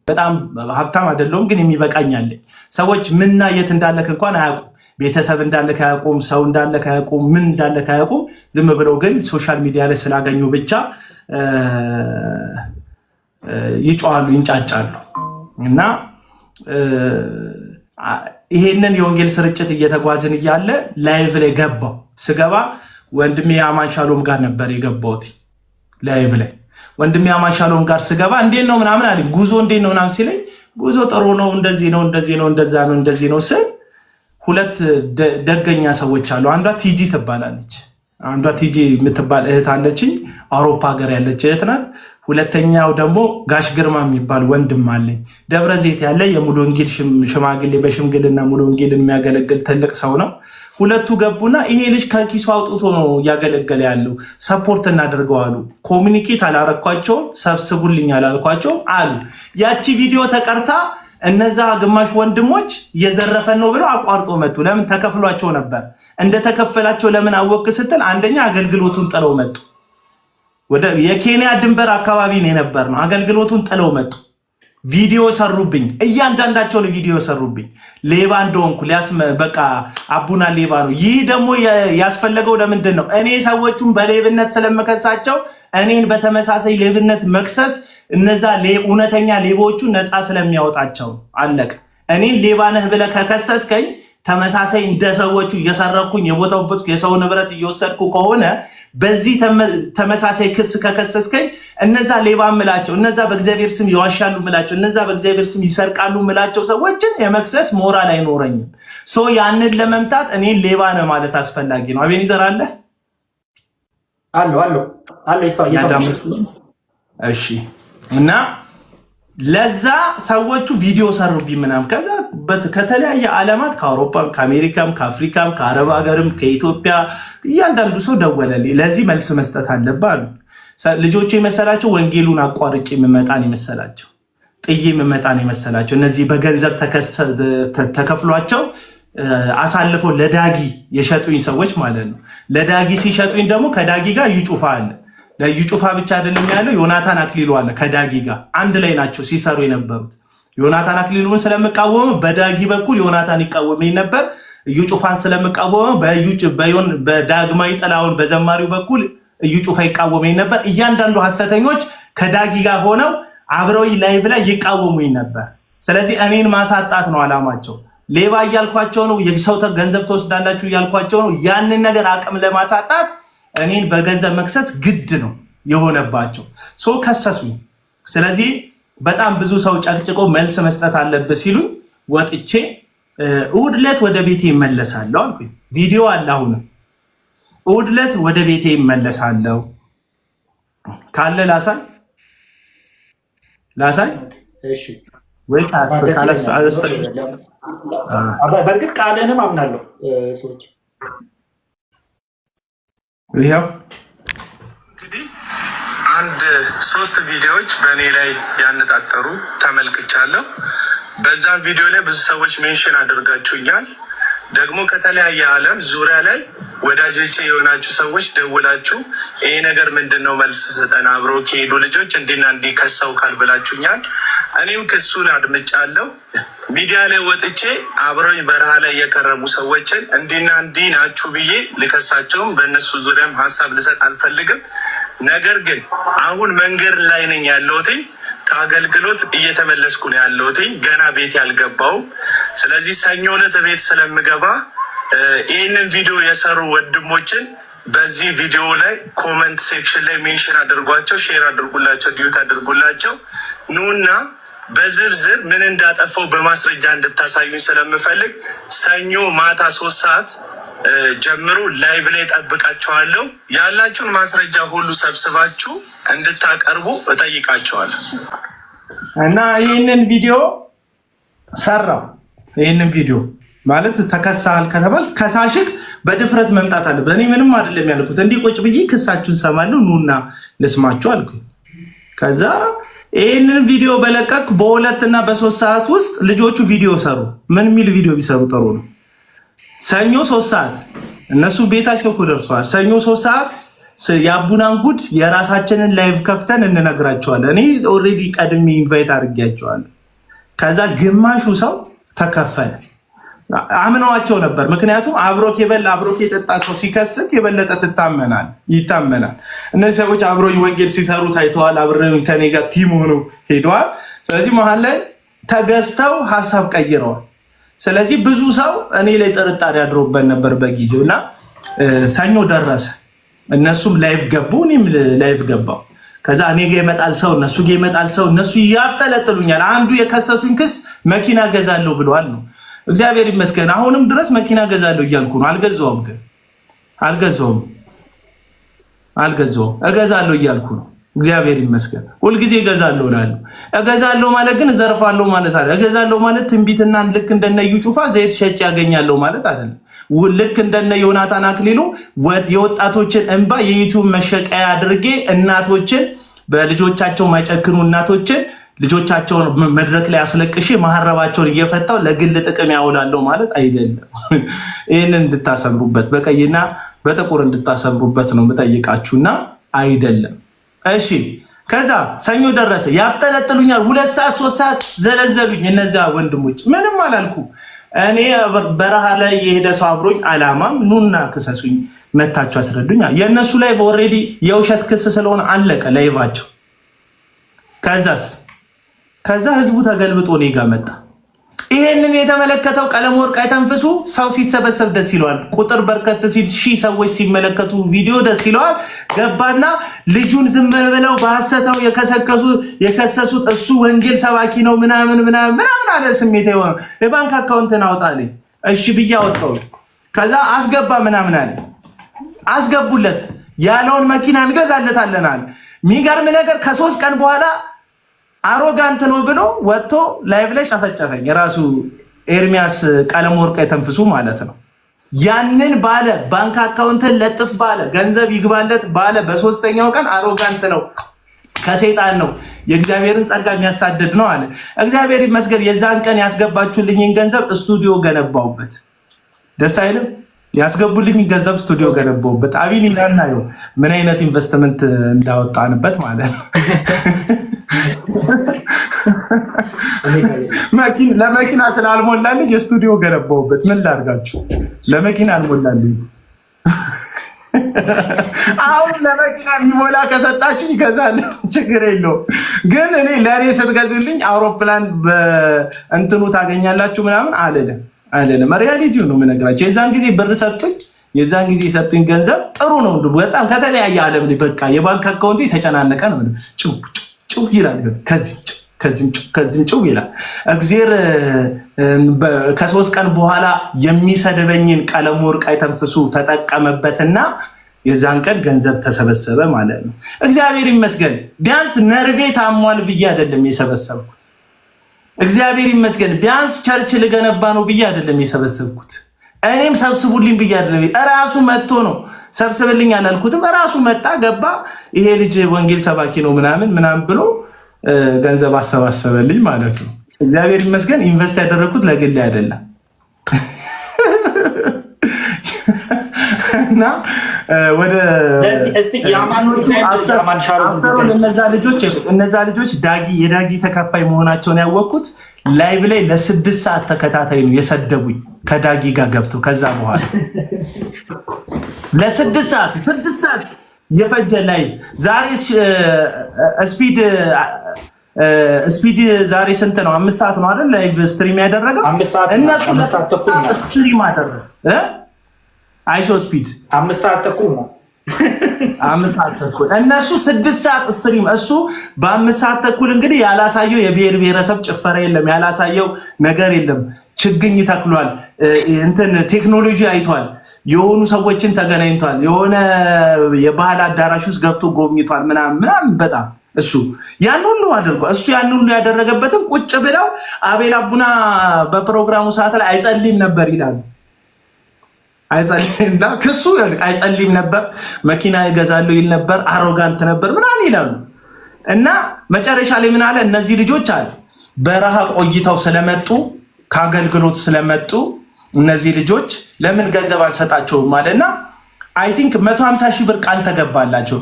በጣም ሀብታም አይደለሁም፣ ግን የሚበቃኝ አለኝ። ሰዎች ምንና የት እንዳለክ እንኳን አያውቁም። ቤተሰብ እንዳለክ አያውቁም፣ ሰው እንዳለክ አያውቁም፣ ምን እንዳለክ አያውቁም። ዝም ብለው ግን ሶሻል ሚዲያ ላይ ስላገኙ ብቻ ይጮሃሉ፣ ይንጫጫሉ። እና ይሄንን የወንጌል ስርጭት እየተጓዝን እያለ ላይቭ ላይ ገባው። ስገባ ወንድሜ አማን ሻሎም ጋር ነበር የገባሁት። ላይቭ ላይ ወንድሜ አማን ሻሎም ጋር ስገባ እንዴት ነው ምናምን አለኝ። ጉዞ እንዴት ነው ምናምን ሲለኝ ጉዞ ጥሩ ነው፣ እንደዚህ ነው፣ እንደዚህ ነው፣ እንደዛ ነው፣ እንደዚህ ነው ስል ሁለት ደገኛ ሰዎች አሉ። አንዷ ቲጂ ትባላለች። አንዷ ቲጂ የምትባል እህት አለችኝ፣ አውሮፓ ሀገር ያለች እህት ናት። ሁለተኛው ደግሞ ጋሽ ግርማ የሚባል ወንድም አለኝ፣ ደብረ ዘይት ያለ የሙሉ ወንጌል ሽማግሌ፣ በሽምግልና ሙሉ ወንጌልን የሚያገለግል ትልቅ ሰው ነው። ሁለቱ ገቡና ይሄ ልጅ ከኪሱ አውጥቶ ነው እያገለገለ ያለው፣ ሰፖርት እናደርገው አሉ። ኮሚኒኬት አላረኳቸውም፣ ሰብስቡልኝ አላልኳቸውም አሉ። ያቺ ቪዲዮ ተቀርታ እነዛ ግማሽ ወንድሞች እየዘረፈን ነው ብለው አቋርጦ መጡ። ለምን? ተከፍሏቸው ነበር። እንደተከፈላቸው ለምን አወቅ ስትል አንደኛ አገልግሎቱን ጥለው መጡ። ወደ የኬንያ ድንበር አካባቢ ነው የነበር ነው። አገልግሎቱን ጥለው መጡ። ቪዲዮ ሰሩብኝ፣ እያንዳንዳቸውን ቪዲዮ ሰሩብኝ። ሌባ እንደሆንኩ በቃ አቡና ሌባ ነው። ይህ ደግሞ ያስፈለገው ለምንድን ነው? እኔ ሰዎቹን በሌብነት ስለመከሳቸው እኔን በተመሳሳይ ሌብነት መክሰስ እነዛ እውነተኛ ሌቦቹ ነፃ ስለሚያወጣቸው አለቅ። እኔን ሌባ ነህ ብለህ ከከሰስከኝ ተመሳሳይ እንደ ሰዎቹ እየሰረኩኝ የቦታው የሰው ንብረት እየወሰድኩ ከሆነ በዚህ ተመሳሳይ ክስ ከከሰስከኝ እነዛ ሌባ ምላቸው፣ እነዛ በእግዚአብሔር ስም ይዋሻሉ ምላቸው፣ እነዛ በእግዚአብሔር ስም ይሰርቃሉ ምላቸው ሰዎችን የመክሰስ ሞራል አይኖረኝም። ያንን ለመምታት እኔን ሌባ ነህ ማለት አስፈላጊ ነው። አቤኒዘር አለ እሺ። እና ለዛ ሰዎቹ ቪዲዮ ሰሩብኝ ምናምን። ከዛ ከተለያየ ዓለማት ከአውሮፓም ከአሜሪካም ከአፍሪካም ከአረብ ሀገርም ከኢትዮጵያ እያንዳንዱ ሰው ደወለልኝ። ለዚህ መልስ መስጠት አለብህ አሉ። ልጆቹ የመሰላቸው ወንጌሉን አቋርጬ የምመጣን የመሰላቸው፣ ጥዬ የምመጣን የመሰላቸው። እነዚህ በገንዘብ ተከፍሏቸው አሳልፈው ለዳጊ የሸጡኝ ሰዎች ማለት ነው። ለዳጊ ሲሸጡኝ ደግሞ ከዳጊ ጋር ይጩፋ አለ። ለይጩፋ ብቻ አይደለም ያለው፣ ዮናታን አክሊሉ አለ። ከዳጊ ጋር አንድ ላይ ናቸው ሲሰሩ የነበሩት። ዮናታን አክሊሉን ስለምቃወመው በዳጊ በኩል ዮናታን ይቃወመኝ ነበር። ይጩፋን ስለምቃወመው በዳግማዊ ጥላውን በዘማሪው በኩል ይጩፋ ይቃወመኝ ነበር። እያንዳንዱ ሐሰተኞች ከዳጊ ጋር ሆነው አብረው ላይቭ ላይ ይቃወሙኝ ነበር። ስለዚህ እኔን ማሳጣት ነው አላማቸው። ሌባ እያልኳቸው ነው፣ የሰው ገንዘብ ተወስዳላችሁ እያልኳቸው ነው። ያንን ነገር አቅም ለማሳጣት እኔን በገንዘብ መክሰስ ግድ ነው የሆነባቸው። ከሰሱኝ። ስለዚህ በጣም ብዙ ሰው ጨቅጭቆ መልስ መስጠት አለበት ሲሉኝ ወጥቼ እሑድ ዕለት ወደ ቤቴ ይመለሳለሁ አልኩኝ። ቪዲዮ አለ አሁን። እሑድ ዕለት ወደ ቤቴ ይመለሳለሁ ካለ ላሳይ እሺ ወይስ በእርግጥ ቃልህንም አምናለሁ ሰዎች ይሄው እንግዲህ አንድ 3 ቪዲዮዎች በእኔ ላይ ያነጣጠሩ ተመልክቻለሁ። በዛም ቪዲዮ ላይ ብዙ ሰዎች ሜንሽን አድርጋችሁኛል። ደግሞ ከተለያየ ዓለም ዙሪያ ላይ ወዳጆቼ የሆናችሁ ሰዎች ደውላችሁ ይሄ ነገር ምንድነው መልስ ስጠን፣ አብሮ ከሄዱ ልጆች እንዲና እንዲህ ከሰው ካልብላችሁኛል። እኔም ክሱን አድምጫለሁ። ሚዲያ ላይ ወጥቼ አብሮኝ በረሃ ላይ የከረሙ ሰዎችን እንዲና እንዲህ ናችሁ ብዬ ልከሳቸውም በእነሱ ዙሪያም ሀሳብ ልሰጥ አልፈልግም። ነገር ግን አሁን መንገድ ላይ ነኝ ያለሁትኝ፣ ከአገልግሎት እየተመለስኩ ነው ያለሁትኝ፣ ገና ቤት ያልገባውም። ስለዚህ ሰኞ ዕለት ቤት ስለምገባ ይህንን ቪዲዮ የሰሩ ወንድሞችን በዚህ ቪዲዮ ላይ ኮመንት ሴክሽን ላይ ሜንሽን አድርጓቸው፣ ሼር አድርጉላቸው፣ ዲዩት አድርጉላቸው። ኑና በዝርዝር ምን እንዳጠፋው በማስረጃ እንድታሳዩኝ ስለምፈልግ ሰኞ ማታ 3 ሰዓት ጀምሮ ላይቭ ላይ ጠብቃቸዋለሁ። ያላችሁን ማስረጃ ሁሉ ሰብስባችሁ እንድታቀርቡ እጠይቃቸዋለሁ። እና ይህንን ቪዲዮ ሰራው። ይህንን ቪዲዮ ማለት ተከሳል ከተባል ከሳሽክ በድፍረት መምጣት አለ። በእኔ ምንም አይደለም ያልኩት፣ እንዲህ ቁጭ ብዬ ክሳችሁን ሰማለሁ፣ ኑና ልስማችሁ አልኩኝ። ከዛ ይህንን ቪዲዮ በለቀቅ በ2 እና በ3 ሰዓት ውስጥ ልጆቹ ቪዲዮ ሰሩ። ምን የሚል ቪዲዮ ቢሰሩ ጥሩ ነው? ሰኞ 3 ሰዓት እነሱ ቤታቸው እኮ ደርሰዋል። ሰኞ 3 ሰዓት የአቡናን ጉድ የራሳችንን ላይቭ ከፍተን እንነግራቸዋለን። እኔ ኦልሬዲ ቀድሜ ኢንቫይት አድርጌያቸዋለሁ። ከዛ ግማሹ ሰው ተከፈለ። አምነዋቸው ነበር። ምክንያቱም አብሮክ የጠጣ ሰው ሲከስክ የበለጠ ይታመናል። እነዚህ ሰዎች አብሮኝ ወንጌል ሲሰሩ ታይተዋል። አብረን ከኔ ጋር ቲም ሆነው ሄደዋል። ስለዚህ መሀል ላይ ተገዝተው ሀሳብ ቀይረዋል። ስለዚህ ብዙ ሰው እኔ ላይ ጥርጣሬ አድሮበት ነበር በጊዜው እና ሰኞ ደረሰ። እነሱም ላይቭ ገቡ፣ እኔም ላይቭ ገባው። ከዛ እኔ ጋር ይመጣል ሰው፣ እነሱ ጋር ይመጣል ሰው፣ እነሱ ያጠለጥሉኛል። አንዱ የከሰሱኝ ክስ መኪና ገዛለሁ ብለዋል ነው። እግዚአብሔር ይመስገን አሁንም ድረስ መኪና ገዛለሁ እያልኩ ነው። አልገዛውም፣ እገዛለሁ እያልኩ ነው። እግዚአብሔር ይመስገን ሁልጊዜ እገዛለሁ እላለሁ። እገዛለሁ ማለት ግን እዘርፋለሁ ማለት አይደለም። እገዛለሁ ማለት ትንቢትና ልክ እንደነዩ ጩፋ ዘይት ሸጭ ያገኛለሁ ማለት አይደለም። ልክ እንደነ ዮናታን አክሊሉ የወጣቶችን እንባ የዩቲዩብ መሸቀያ አድርጌ እናቶችን በልጆቻቸው ማይጨክኑ እናቶችን ልጆቻቸውን መድረክ ላይ አስለቅሼ መሐረባቸውን እየፈታው ለግል ጥቅም ያውላለሁ ማለት አይደለም። ይህንን እንድታሰምሩበት በቀይና በጥቁር እንድታሰምሩበት ነው የምጠይቃችሁና አይደለም። እሺ ከዛ ሰኞ ደረሰ። ያብጠለጥሉኛል። 2 ሰዓት 3 ሰዓት ዘለዘሉኝ። እነዚያ ወንድሞች ምንም አላልኩም። እኔ በረሃ ላይ የሄደ ሰው አብሮኝ አላማም ኑና ክሰሱኝ፣ መታችሁ አስረዱኝ። የእነሱ ላይቭ ኦልሬዲ የውሸት ክስ ስለሆነ አለቀ ላይቫቸው። ከዛ ህዝቡ ተገልብጦ እኔ ጋር መጣ። ይሄንን የተመለከተው ቀለም ወርቅ አይተንፍሱ ሰው ሲሰበሰብ ደስ ይለዋል። ቁጥር በርከት ሲል 1000 ሰዎች ሲመለከቱ ቪዲዮ ደስ ይለዋል። ገባና ልጁን ዝም ብለው በሐሰተው የከሰሱት እሱ ወንጌል ሰባኪ ነው ምናምን አለ። ስሜት የሆነ የባንክ አካውንትን አውጣልኝ። እሺ ብዬ አወጣው። ከዛ አስገባ ምናምን አለ። አስገቡለት። ያለውን መኪና እንገዛለታለን አለ። የሚገርም ነገር ከ3 ቀን በኋላ አሮጋንት ነው ብሎ ወጥቶ ላይቭ ላይ ጨፈጨፈኝ። የራሱ ኤርሚያስ ቀለም ወርቅ የተንፍሱ ማለት ነው። ያንን ባለ ባንክ አካውንትን ለጥፍ ባለ ገንዘብ ይግባለት ባለ በ3ኛው ቀን አሮጋንት ነው፣ ከሰይጣን ነው፣ የእግዚአብሔርን ጸጋ የሚያሳድድ ነው አለ። እግዚአብሔር ይመስገን የዛን ቀን ያስገባችሁልኝን ገንዘብ ስቱዲዮ ገነባውበት። ደስ አይልም? ያስገቡልኝ ገንዘብ ስቱዲዮ ገነባውበት። አቢን ይላናየው ምን አይነት ኢንቨስትመንት እንዳወጣንበት ማለት ነው። ለመኪና ስላልሞላልኝ የስቱዲዮ ገነባውበት። ምን ላድርጋችሁ? ለመኪና አልሞላልኝ። አሁን ለመኪና የሚሞላ ከሰጣችሁ ይገዛል፣ ችግር የለውም። ግን እኔ ለእኔ ስትገዙልኝ አውሮፕላን በእንትኑ ታገኛላችሁ ምናምን አልልም። ሪያሊቲው ነው የምነግራቸው። የዛን ጊዜ ብር ሰጡኝ። የዛን ጊዜ የሰጡኝ ገንዘብ ጥሩ ነው። በጣም ከተለያየ ዓለም ላይ በቃ የባንክ አካውንቴ የተጨናነቀ ነው። ጭው ይላል፣ ከዚህም ጭው ይላል። እግዜር ከ3 ቀን በኋላ የሚሰድበኝን ቀለም ወርቅ አይተንፍሱ ተጠቀመበትና የዛን ቀን ገንዘብ ተሰበሰበ ማለት ነው። እግዚአብሔር ይመስገን ቢያንስ ነርቤ ታሟል ብዬ አይደለም የሰበሰብኩት። እግዚአብሔር ይመስገን ቢያንስ ቸርች ልገነባ ነው ብዬ አይደለም የሰበሰብኩት። እኔም ሰብስቡልኝ ብዬ አይደለም፣ እራሱ መጥቶ ነው። ሰብስብልኝ አላልኩትም። እራሱ መጣ ገባ። ይሄ ልጅ ወንጌል ሰባኪ ነው ምናምን ብሎ ገንዘብ አሰባሰበልኝ ማለት ነው። እግዚአብሔር ይመስገን ኢንቨስት ያደረኩት ለግሌ አይደለም። እና ወደ እነዛ ልጆች የዳጊ ተከፋይ መሆናቸውን ያወቅኩት ላይቭ ላይ ለ6 ሰዓት ተከታታይ ነው የሰደቡኝ ከዳጊ ጋር ገብተው። ከዛ በኋላ ለ6 ሰዓት የፈጀ ላይቭ ዛሬ ስፒድ ዛሬ ስንት ነው? 5 ሰዓት ነው አይደል? ላይቭ ስትሪም ያደረገው እነሱ ስትሪም አደረገ። አይሾ ስፒድ 5 ሰዓት ተኩል ነው። 5 ሰዓት ተኩል እነሱ 6 ሰዓት ስትሪም። እሱ በ5 ሰዓት ተኩል እንግዲህ ያላሳየው የብሔር ብሔረሰብ ጭፈራ የለም፣ ያላሳየው ነገር የለም። ችግኝ ተክሏል፣ እንትን ቴክኖሎጂ አይቷል፣ የሆኑ ሰዎችን ተገናኝቷል፣ የሆነ የባህል አዳራሽ ውስጥ ገብቶ ጎብኝቷል ምናምን በጣም እሱ ያን ሁሉ አድርጓል። እሱ ያን ሁሉ ያደረገበትን ቁጭ ብለው አቤል አቡና በፕሮግራሙ ሰዓት ላይ አይጸልይም ነበር ይላሉ። አይጸልይምና ክሱ አይጸልይም ነበር፣ መኪና ይገዛለሁ ይል ነበር፣ አሮጋንት ነበር ምናምን ይላሉ። እና መጨረሻ ላይ ምን አለ? እነዚህ ልጆች አለ በረሃ ቆይተው ስለመጡ ከአገልግሎት ስለመጡ እነዚህ ልጆች ለምን ገንዘብ አንሰጣቸውም ማለትና አይ ቲንክ 150 ሺህ ብር ቃል ተገባላቸው።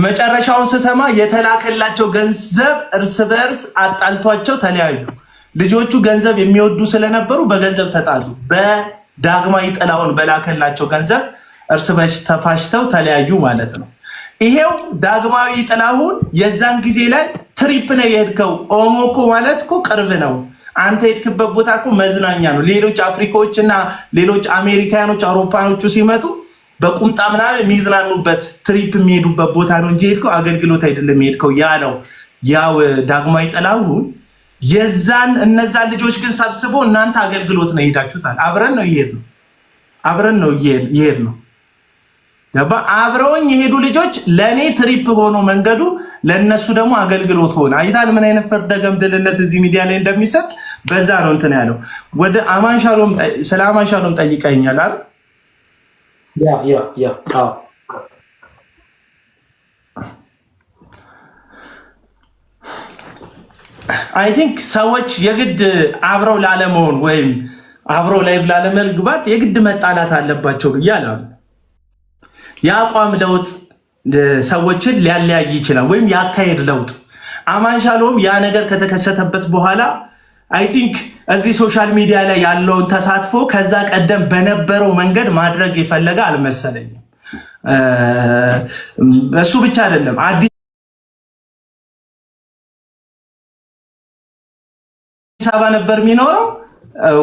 መጨረሻውን ስሰማ የተላከላቸው ገንዘብ እርስ በርስ አጣልቷቸው ተለያዩ። ልጆቹ ገንዘብ የሚወዱ ስለነበሩ በገንዘብ ተጣሉ። በዳግማዊ ጥላሁን በላከላቸው ገንዘብ እርስ በርስ ተፋሽተው ተለያዩ ማለት ነው። ይሄው ዳግማዊ ጥላሁን የዛን ጊዜ ላይ ትሪፕ ነው የሄድከው፣ ኦሞ እኮ ማለት እኮ ቅርብ ነው፣ አንተ የሄድክበት ቦታ እኮ መዝናኛ ነው። ሌሎች አፍሪካዎች እና ሌሎች አሜሪካኖች አውሮፓኖቹ ሲመጡ በቁምጣ ምናምን የሚዝናኑበት ትሪፕ የሚሄዱበት ቦታ ነው እንጂ ሄድከው አገልግሎት አይደለም የሄድከው ያለው ያው ዳግማዊ ጥላሁን የዛን እነዛን ልጆች ግን ሰብስቦ እናንተ አገልግሎት ነው ሄዳችሁታል። አብረን ነው ይሄድ ነው ገባ። አብረውኝ የሄዱ ልጆች ለኔ ትሪፕ ሆኖ መንገዱ ለነሱ ደግሞ አገልግሎት ሆነ። አይታል ምን አይነት ፍርደ ገምድልነት እዚህ ሚዲያ ላይ እንደሚሰጥ በዛ ነው እንትን ያለው። ወደ አማንሻሎም ስለ አማንሻሎም ጠይቀኛል አይደል? ያ አይ ቲንክ ሰዎች የግድ አብረው ላለመሆን ወይም አብረው ላይቭ ላለመግባት የግድ መጣላት አለባቸው ብዬ አላምንም። የአቋም ለውጥ ሰዎችን ሊያለያይ ይችላል፣ ወይም ያካሄድ ለውጥ። አማንሻሎም ያ ነገር ከተከሰተበት በኋላ አይ ቲንክ እዚህ ሶሻል ሚዲያ ላይ ያለውን ተሳትፎ ከዛ ቀደም በነበረው መንገድ ማድረግ የፈለገ አልመሰለኝም። እሱ ብቻ አይደለም፣ አዲስ አበባ ነበር የሚኖረው፣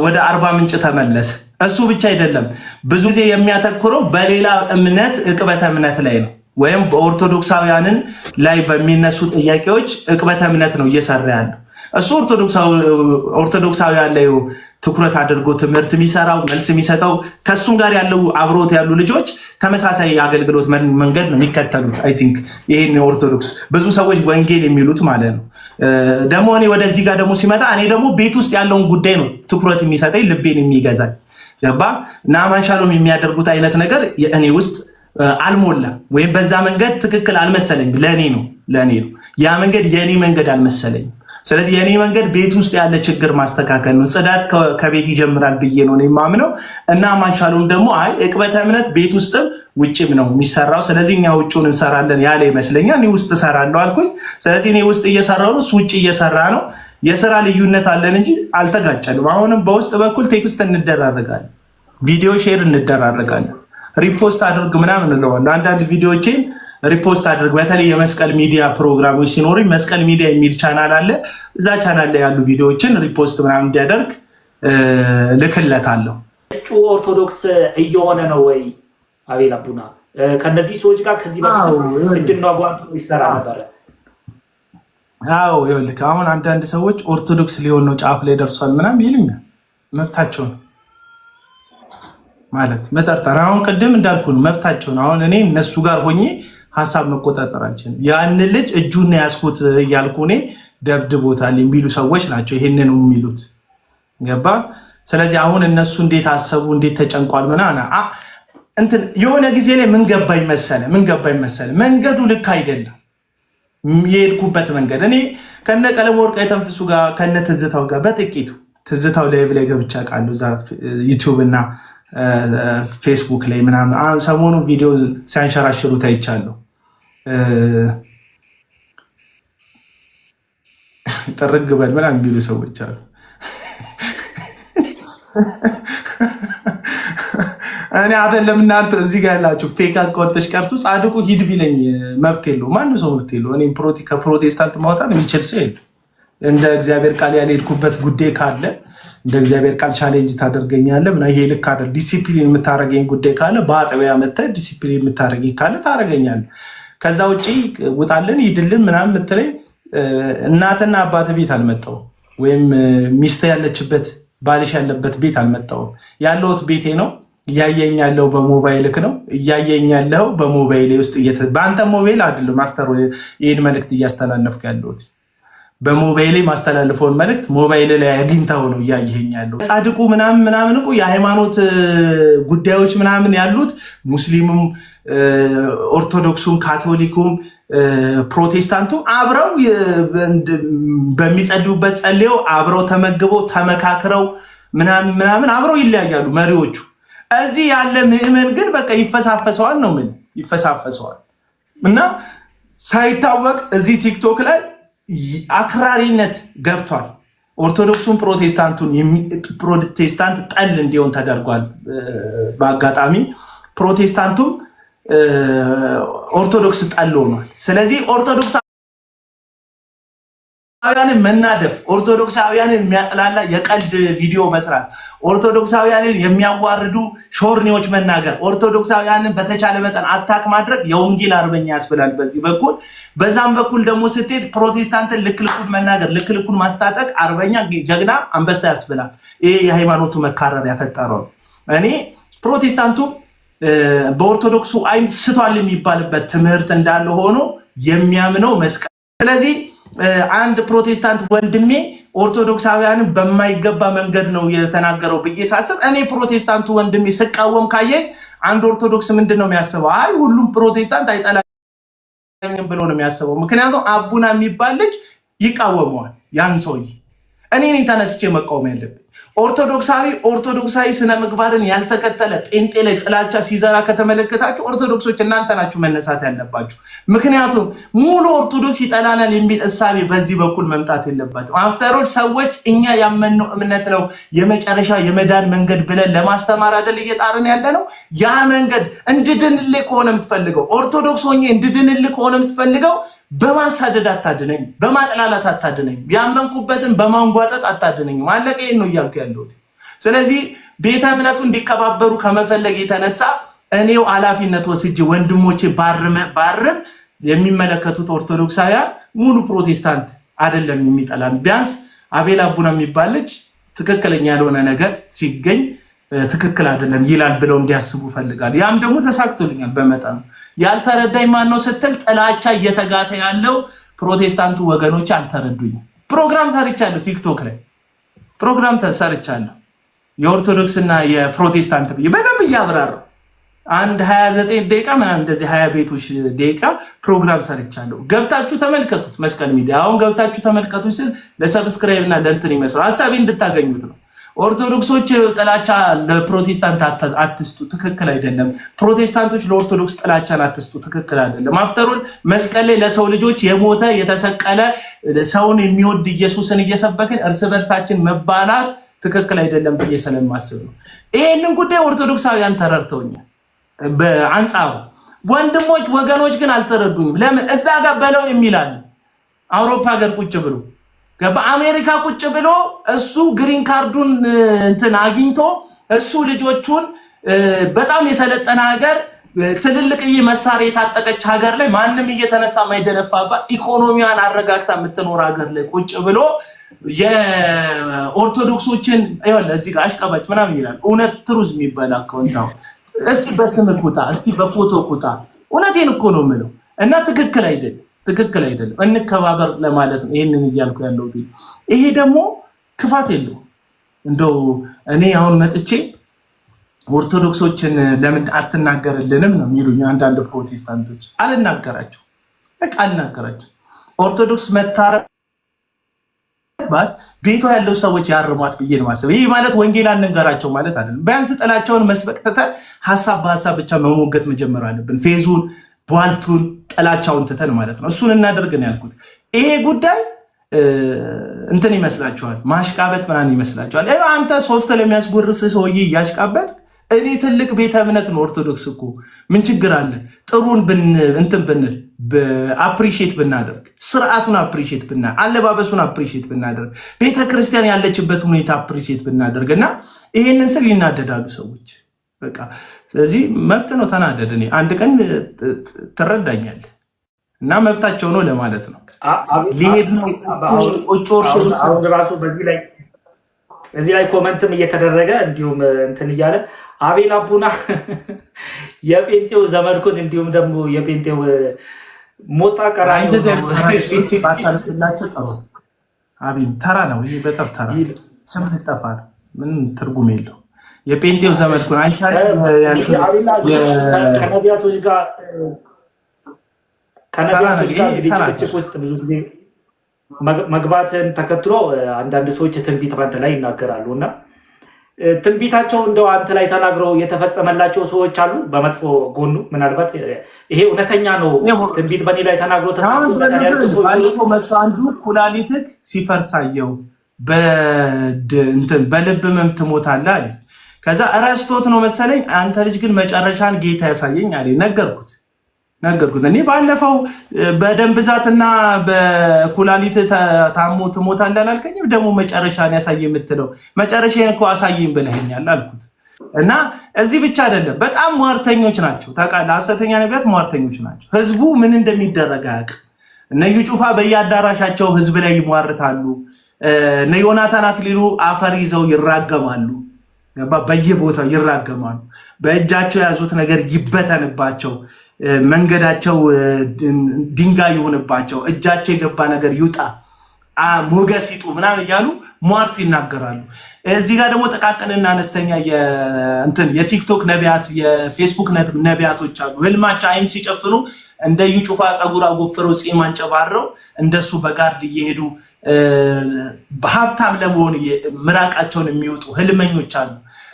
ወደ አርባ ምንጭ ተመለሰ። እሱ ብቻ አይደለም፣ ብዙ ጊዜ የሚያተኩረው በሌላ እምነት ዕቅበተ እምነት ላይ ነው፣ ወይም በኦርቶዶክሳውያንን ላይ በሚነሱ ጥያቄዎች ዕቅበተ እምነት ነው እየሰራ ያለው። እሱ ኦርቶዶክሳውያን ላይ ትኩረት አድርጎ ትምህርት የሚሰራው መልስ የሚሰጠው ከሱም ጋር ያለው አብሮት ያሉ ልጆች ተመሳሳይ የአገልግሎት መንገድ ነው የሚከተሉት። አይ ቲንክ ይሄን ኦርቶዶክስ ብዙ ሰዎች ወንጌል የሚሉት ማለት ነው። ደግሞ እኔ ወደዚህ ጋር ደግሞ ሲመጣ እኔ ደግሞ ቤት ውስጥ ያለውን ጉዳይ ነው ትኩረት የሚሰጠኝ ልቤን የሚገዛኝ ገባ። እና አማንሻሎም የሚያደርጉት አይነት ነገር እኔ ውስጥ አልሞላም፣ ወይም በዛ መንገድ ትክክል አልመሰለኝም። ለኔ ነው ያ መንገድ የኔ መንገድ አልመሰለኝም። ስለዚህ የኔ መንገድ ቤት ውስጥ ያለ ችግር ማስተካከል ነው። ጽዳት ከቤት ይጀምራል ብዬ ነው የማምነው። እና አማንሻሎም ደግሞ አይ ዕቅበተ እምነት ቤት ውስጥም ውጭም ነው የሚሰራው፣ ስለዚህ እኛ ውጭውን እንሰራለን ያለ ይመስለኛል። እኔ ውስጥ እሰራለሁ አልኩኝ። ስለዚህ እኔ ውስጥ እየሰራሁ ነው፣ እሱ ውጭ እየሰራ ነው። የስራ ልዩነት አለን እንጂ አልተጋጨንም። አሁንም በውስጥ በኩል ቴክስት እንደራረጋለን፣ ቪዲዮ ሼር እንደራረጋለን፣ ሪፖስት አድርግ ምናምን እንለዋለን። አንዳንድ ቪዲዮዎችን ሪፖስት አድርግ፣ በተለይ የመስቀል ሚዲያ ፕሮግራሞች ሲኖሩ መስቀል ሚዲያ የሚል ቻናል አለ። እዛ ቻናል ላይ ያሉ ቪዲዮዎችን ሪፖስት ምናምን እንዲያደርግ ልክለታለሁ። እጩ ኦርቶዶክስ እየሆነ ነው ወይ አቤል አቡና? ከነዚህ ሰዎች ጋር ከዚህ በፊት እጅና ጓንት ይሰራ ነበር። አዎ ይኸውልህ አሁን አንዳንድ ሰዎች ኦርቶዶክስ ሊሆን ነው ጫፍ ላይ ደርሷል ምናምን ይሉኛል። መብታቸው ነው ማለት መጠርጠር። አሁን ቅድም እንዳልኩ ነው መብታቸው ነው። አሁን እኔ እነሱ ጋር ሆኜ ሀሳብ መቆጣጠር አልችልም። ያን ልጅ እጁን ያስኩት እያልኩ እኔ ደብድቦታል የሚሉ ሰዎች ናቸው ይሄንን የሚሉት ገባ። ስለዚህ አሁን እነሱ እንዴት አሰቡ እንዴት ተጨንቋል ምናምን እንትን የሆነ ጊዜ ላይ ምን ገባኝ መሰለ መንገዱ ልክ አይደለም የሄድኩበት መንገድ። እኔ ከነ ቀለም ወርቅ የተንፍሱ ጋር ከነ ትዝታው ጋር በጥቂቱ ትዝታው ላይቭ ላይ ገብቻ ቃለሁ እዛ ዩቲዩብ እና ፌስቡክ ላይ ምናምን ሰሞኑ ቪዲዮ ሲያንሸራሽሩ ታይቻለሁ። ጥርግ በል ምናምን የሚሉ ሰዎች አሉ። እኔ አይደለም እናንተ እዚህ ጋር ያላችሁ ፌክ አካውንትሽ ቀርቱ ጻድቁ ሂድ ቢለኝ መብት የለውም፣ ማንም ሰው መብት የለውም። እኔ ከፕሮቴስታንት ማውጣት የሚችል ሰው የለም። እንደ እግዚአብሔር ቃል ያልሄድኩበት ጉዳይ ካለ እንደ እግዚአብሔር ቃል ቻሌንጅ ታደርገኛለህ ምናምን ይሄ ልክ አይደል። ዲሲፕሊን የምታደርገኝ ጉዳይ ካለ በአጥቢያ መተህ ዲሲፕሊን የምታደርገኝ ካለ ታደርገኛለህ። ከዛ ውጭ ውጣልን ሂድልን ምናምን የምትለኝ እናትና አባት ቤት አልመጣሁም፣ ወይም ሚስት ያለችበት ባልሽ ያለበት ቤት አልመጣሁም። ያለሁት ቤቴ ነው። እያየኝ ያለው በሞባይልክ ነው። እያየኝ ያለው በሞባይል ውስጥ በአንተ ሞባይል አይደለም። አፍተር ይህን መልእክት እያስተላለፍክ ያለሁት በሞባይል ማስተላለፈውን መልእክት ሞባይል ላይ አግኝታው ነው እያየኝ ያለው። ጻድቁ ምናምን እኮ የሃይማኖት ጉዳዮች ምናምን ያሉት ሙስሊሙም፣ ኦርቶዶክሱም፣ ካቶሊኩም፣ ፕሮቴስታንቱም አብረው በሚጸልዩበት ጸልየው አብረው ተመግበው ተመካክረው ምናምን አብረው ይለያያሉ መሪዎቹ። እዚህ ያለ ምዕመን ግን በቃ ይፈሳፈሰዋል ነው ምን ይፈሳፈሰዋል። እና ሳይታወቅ እዚህ ቲክቶክ ላይ አክራሪነት ገብቷል። ኦርቶዶክሱን ፕሮቴስታንት ጠል እንዲሆን ተደርጓል። በአጋጣሚ ፕሮቴስታንቱም ኦርቶዶክስ ጠል ሆኗል። ስለዚህ ኦርቶዶክሳውያንን መናደፍ፣ ኦርቶዶክሳውያንን የሚያጥላላ የቀልድ ቪዲዮ መስራት፣ ኦርቶዶክሳውያንን የሚያዋርዱ ሾርኔዎች መናገር፣ ኦርቶዶክሳውያንን በተቻለ መጠን አታክ ማድረግ የወንጌል አርበኛ ያስብላል በዚህ በኩል። በዛም በኩል ደግሞ ስትሄድ ፕሮቴስታንትን ልክልኩን መናገር፣ ልክልኩን ማስታጠቅ አርበኛ፣ ጀግና፣ አንበሳ ያስብላል። ይሄ የሃይማኖቱ መካረር ያፈጠረው። እኔ ፕሮቴስታንቱ በኦርቶዶክሱ አይን ስቷል የሚባልበት ትምህርት እንዳለ ሆኖ የሚያምነው መስቀል። ስለዚህ አንድ ፕሮቴስታንት ወንድሜ ኦርቶዶክሳውያንን በማይገባ መንገድ ነው የተናገረው ብዬ ሳስብ እኔ ፕሮቴስታንቱ ወንድሜ ስቃወም ካየኝ አንድ ኦርቶዶክስ ምንድን ነው የሚያስበው? አይ ሁሉም ፕሮቴስታንት አይጠላኝም ብሎ ነው የሚያስበው። ምክንያቱም አቡና የሚባል ልጅ ይቃወመዋል ያን ሰውዬ። እኔ ነኝ ተነስቼ መቃወም ያለብኝ። ኦርቶዶክሳዊ ስነ ምግባርን ያልተከተለ ጴንጤ ላይ ጥላቻ ሲዘራ ከተመለከታችሁ ኦርቶዶክሶች እናንተ ናችሁ መነሳት ያለባችሁ። ምክንያቱም ሙሉ ኦርቶዶክስ ይጠላናል የሚል እሳቤ በዚህ በኩል መምጣት የለባትም። አፍተሮች ሰዎች እኛ ያመንነው እምነት ነው የመጨረሻ የመዳን መንገድ ብለን ለማስተማር አይደል እየጣርን ያለ ነው። ያ መንገድ እንድድንልህ ከሆነ የምትፈልገው ኦርቶዶክስ ሆኜ እንድድንልህ ከሆነ የምትፈልገው በማሳደድ አታድነኝ፣ በማጥላላት አታድነኝ፣ ያመንኩበትን በማንጓጠጥ አታድነኝ። ማለቀ ነው እያልኩ ያለሁት። ስለዚህ ቤተ እምነቱ እንዲከባበሩ ከመፈለግ የተነሳ እኔው ኃላፊነት ወስጄ ወንድሞቼ ባርም የሚመለከቱት ኦርቶዶክሳውያን ሙሉ ፕሮቴስታንት አይደለም የሚጠላን። ቢያንስ አቤል አቡና የሚባል ልጅ ትክክለኛ ያልሆነ ነገር ሲገኝ ትክክል አይደለም ይላል ብለው እንዲያስቡ ፈልጋል። ያም ደግሞ ተሳክቶልኛል በመጠኑ። ያልተረዳኝ ማን ነው ስትል ጥላቻ እየተጋተ ያለው ፕሮቴስታንቱ ወገኖች አልተረዱኝም። ፕሮግራም ሰርቻለሁ፣ ቲክቶክ ላይ ፕሮግራም ሰርቻለሁ። የኦርቶዶክስና የፕሮቴስታንት ብዬ በደንብ እያብራራሁ አንድ 29 ደቂቃ ምናምን እንደዚህ 20 ቤቶች ደቂቃ ፕሮግራም ሰርቻለሁ። ገብታችሁ ተመልከቱት። መስቀል ሚዲያ አሁን ገብታችሁ ተመልከቱት ስል ለሰብስክራይብ እና ለእንትን ይመስላል ሐሳቤ እንድታገኙት ነው። ኦርቶዶክሶች ጥላቻ ለፕሮቴስታንት አትስጡ፣ ትክክል አይደለም። ፕሮቴስታንቶች ለኦርቶዶክስ ጥላቻን አትስጡ፣ ትክክል አይደለም። አፍተሩን መስቀል ላይ ለሰው ልጆች የሞተ የተሰቀለ ሰውን የሚወድ ኢየሱስን እየሰበክን እርስ በርሳችን መባላት ትክክል አይደለም ብዬ ስለማስብ ነው። ይሄንን ጉዳይ ኦርቶዶክሳውያን ተረድተውኛል በአንጻሩ። ወንድሞች ወገኖች ግን አልተረዱኝም። ለምን እዛ ጋር በለው የሚላል አውሮፓ ሀገር ቁጭ ብሎ በአሜሪካ ቁጭ ብሎ እሱ ግሪን ካርዱን እንትን አግኝቶ እሱ ልጆቹን በጣም የሰለጠነ ሀገር ትልልቅ መሳሪያ የታጠቀች ሀገር ላይ ማንም እየተነሳ ማይደነፋባት ኢኮኖሚዋን አረጋግታ የምትኖር ሀገር ላይ ቁጭ ብሎ የኦርቶዶክሶችን ይወለ እዚህ ጋር አሽቀባጭ ምናምን ይላል። እውነት ትሩዝ የሚባል አካውንታው እስቲ በስም ቁጣ፣ እስቲ በፎቶ ቁጣ። እውነቴን እኮ ነው የምለው እና ትክክል አይደለም። እንከባበር ለማለት ነው ይሄንን እያልኩ ያለሁት። ይሄ ደግሞ ክፋት የለው። እንደው እኔ አሁን መጥቼ ኦርቶዶክሶችን ለምን አትናገርልንም ነው የሚሉኝ አንዳንድ ፕሮቴስታንቶች። አልናገራቸው። ኦርቶዶክስ መታረባት ቤቷ ያለው ሰዎች ያርሟት ብዬ ነው ማሰብ። ይሄ ማለት ወንጌል አንንገራቸው ማለት አይደለም። ቢያንስ ጥላቸውን መስበክ ትተን ሐሳብ በሐሳብ ብቻ መሞገት መጀመር አለብን። ፌዙን ቧልቱን ጥላቻውን ትተን ማለት ነው። እሱን እናደርግ ነው ያልኩት። ይሄ ጉዳይ እንትን ይመስላችኋል? ማሽቃበጥ ምናምን ይመስላችኋል? አንተ ሶፍት ለሚያስጎርስ ሰውዬ እያሽቃበጥ እኔ ትልቅ ቤተ እምነት ነው ኦርቶዶክስ እኮ ምን ችግር አለ? ጥሩን እንትን ብንል አፕሪሺየት ብናደርግ፣ ስርዓቱን አፕሪሺየት ብናደርግ፣ አለባበሱን አፕሪሺየት ብናደርግ፣ ቤተክርስቲያን ያለችበት ሁኔታ አፕሪሺየት ብናደርግ እና ይሄንን ስል ይናደዳሉ ሰዎች በቃ። ስለዚህ መብት ነው፣ ተናደድ። እኔ አንድ ቀን ትረዳኛለህ እና መብታቸው ነው ለማለት ነው። ሊሄድ ነው ኦርቶዶክስ አሁን ራሱ በዚህ ላይ ኮመንትም እየተደረገ እንዲሁም እንትን እያለ አቤል አቡና የጴንጤው ዘመድኩን እንዲሁም ደግሞ የጴንጤው ሞጣ ቀራይ ባታልፍላቸው ጥሩ። አቤል ተራ ነው ይሄ፣ በጣም ተራ ስም ልጠፋ ምን ትርጉም የለው። የጴንጤው ዘመድኩን አይቻልም ከነቢያቶች ጋር እንግዲህ ጭቅጭቅ ውስጥ ብዙ ጊዜ መግባትን ተከትሎ አንዳንድ ሰዎች ትንቢት ባንተ ላይ ይናገራሉ እና ትንቢታቸው እንደው አንተ ላይ ተናግረው የተፈጸመላቸው ሰዎች አሉ። በመጥፎ ጎኑ ምናልባት ይሄ እውነተኛ ነው ትንቢት በእኔ ላይ ተናግረው ባለፈው መጥቶ አንዱ ኩላሊትህ ሲፈርሳየው በልብ ህመም ትሞታለህ አለ። ከዛ ረስቶት ነው መሰለኝ አንተ ልጅ ግን መጨረሻን ጌታ ያሳየኝ አለ። ነገርኩት። እኔ ባለፈው በደም ብዛትና በኩላሊት ታሞ ትሞታለህ አላልከኝም? ደግሞ መጨረሻን ያሳይ የምትለው መጨረሻን እኮ አሳየኝ ብለኸኛል አልኩት። እና እዚህ ብቻ አይደለም፣ በጣም ሟርተኞች ናቸው። ታውቃለህ፣ ሐሰተኛ ነቢያት ሟርተኞች ናቸው። ህዝቡ ምን እንደሚደረግ አያውቅም። እነ እዩ ጩፋ በየአዳራሻቸው ህዝብ ላይ ይሟርታሉ። እነ ዮናታን አክሊሉ አፈር ይዘው ይራገማሉ። በየቦታው ይራገማሉ። በእጃቸው የያዙት ነገር ይበተንባቸው፣ መንገዳቸው ድንጋይ ይሆንባቸው፣ እጃቸው የገባ ነገር ይውጣ፣ ሞገስ ይጡ ምናምን እያሉ ሟርት ይናገራሉ። እዚህ ጋር ደግሞ ጥቃቅንና አነስተኛ የቲክቶክ ነቢያት፣ የፌስቡክ ነቢያቶች አሉ። ህልማቸው አይን ሲጨፍኑ እንደ እዩ ጩፋ ፀጉር አጎፍረው ፂም አንጨባረው እንደሱ በጋርድ እየሄዱ ሀብታም ለመሆን ምራቃቸውን የሚወጡ ህልመኞች አሉ።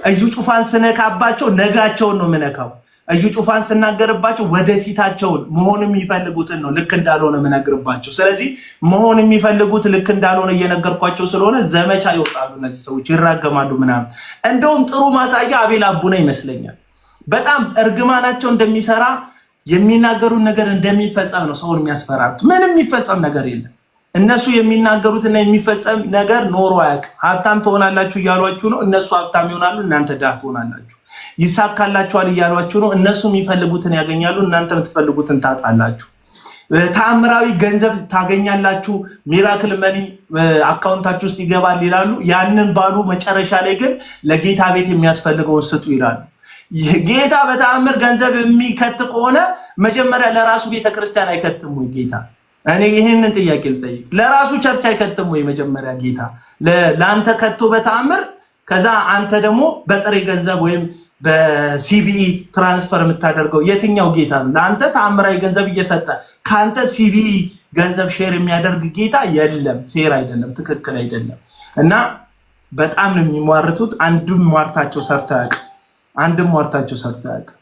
እዩ ጩፋን ስነካባቸው ነጋቸውን ነው ምነካው። እዩ ጩፋን ስናገርባቸው ወደፊታቸውን መሆን የሚፈልጉትን ነው ልክ እንዳልሆነ ምነግርባቸው። ስለዚህ መሆን የሚፈልጉት ልክ እንዳልሆነ እየነገርኳቸው ስለሆነ ዘመቻ ይወጣሉ። እነዚህ ሰዎች ይራገማሉ ምናምን። እንደውም ጥሩ ማሳያ አቤል አቡና ይመስለኛል። በጣም እርግማናቸው እንደሚሰራ የሚናገሩት ነገር እንደሚፈጸም ነው ሰውን የሚያስፈራሩት። ምንም የሚፈጸም ነገር የለም። እነሱ የሚናገሩትና የሚፈጸም ነገር ኖሮ አያውቅም። ሀብታም ትሆናላችሁ እያሏችሁ ነው፣ እነሱ ሀብታም ይሆናሉ፣ እናንተ ድሃ ትሆናላችሁ። ይሳካላችኋል እያሏችሁ ነው፣ እነሱ የሚፈልጉትን ያገኛሉ፣ እናንተ የምትፈልጉትን ታጣላችሁ። ተአምራዊ ገንዘብ ታገኛላችሁ፣ ሚራክል መኒ አካውንታችሁ ውስጥ ይገባል ይላሉ። ያንን ባሉ መጨረሻ ላይ ግን ለጌታ ቤት የሚያስፈልገውን ስጡ ይላሉ። ጌታ በተአምር ገንዘብ የሚከት ከሆነ መጀመሪያ ለራሱ ቤተክርስቲያን አይከትም ወይ ጌታ? እኔ ይሄንን ጥያቄ ልጠይቅ። ለራሱ ቸርች አይከትም ወይ? መጀመሪያ ጌታ ለአንተ ከቶ በተአምር፣ ከዛ አንተ ደግሞ በጥሬ ገንዘብ ወይም በሲቢኢ ትራንስፈር የምታደርገው የትኛው ጌታ ነው? ለአንተ ተአምራዊ ገንዘብ እየሰጠ ከአንተ ሲቢኢ ገንዘብ ሼር የሚያደርግ ጌታ የለም። ፌር አይደለም፣ ትክክል አይደለም። እና በጣም ነው የሚሟርቱት። አንድም ሟርታቸው ሰርቶ አያውቅም።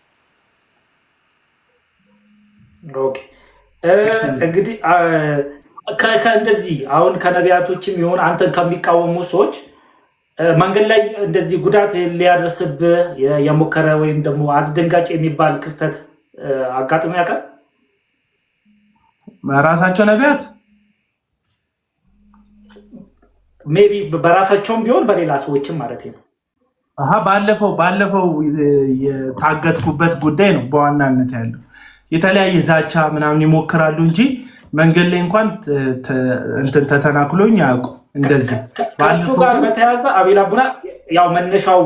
ኦኬ እንግዲህ እንደዚህ አሁን ከነቢያቶችም ይሁን አንተን ከሚቃወሙ ሰዎች መንገድ ላይ እንደዚህ ጉዳት ሊያደርስብህ የሞከረ ወይም ደግሞ አስደንጋጭ የሚባል ክስተት አጋጥሞ ያውቃል? በራሳቸው ነቢያት ሜቢ በራሳቸውም ቢሆን በሌላ ሰዎችም ማለት ነው። ባለፈው የታገትኩበት ጉዳይ ነው በዋናነት ያለው። የተለያየ ዛቻ ምናምን ይሞክራሉ እንጂ መንገድ ላይ እንኳን ተተናክሎኝ አያውቁ። እንደዚህ ከሱ ጋር በተያያዘ አቤል አቡና ያው መነሻው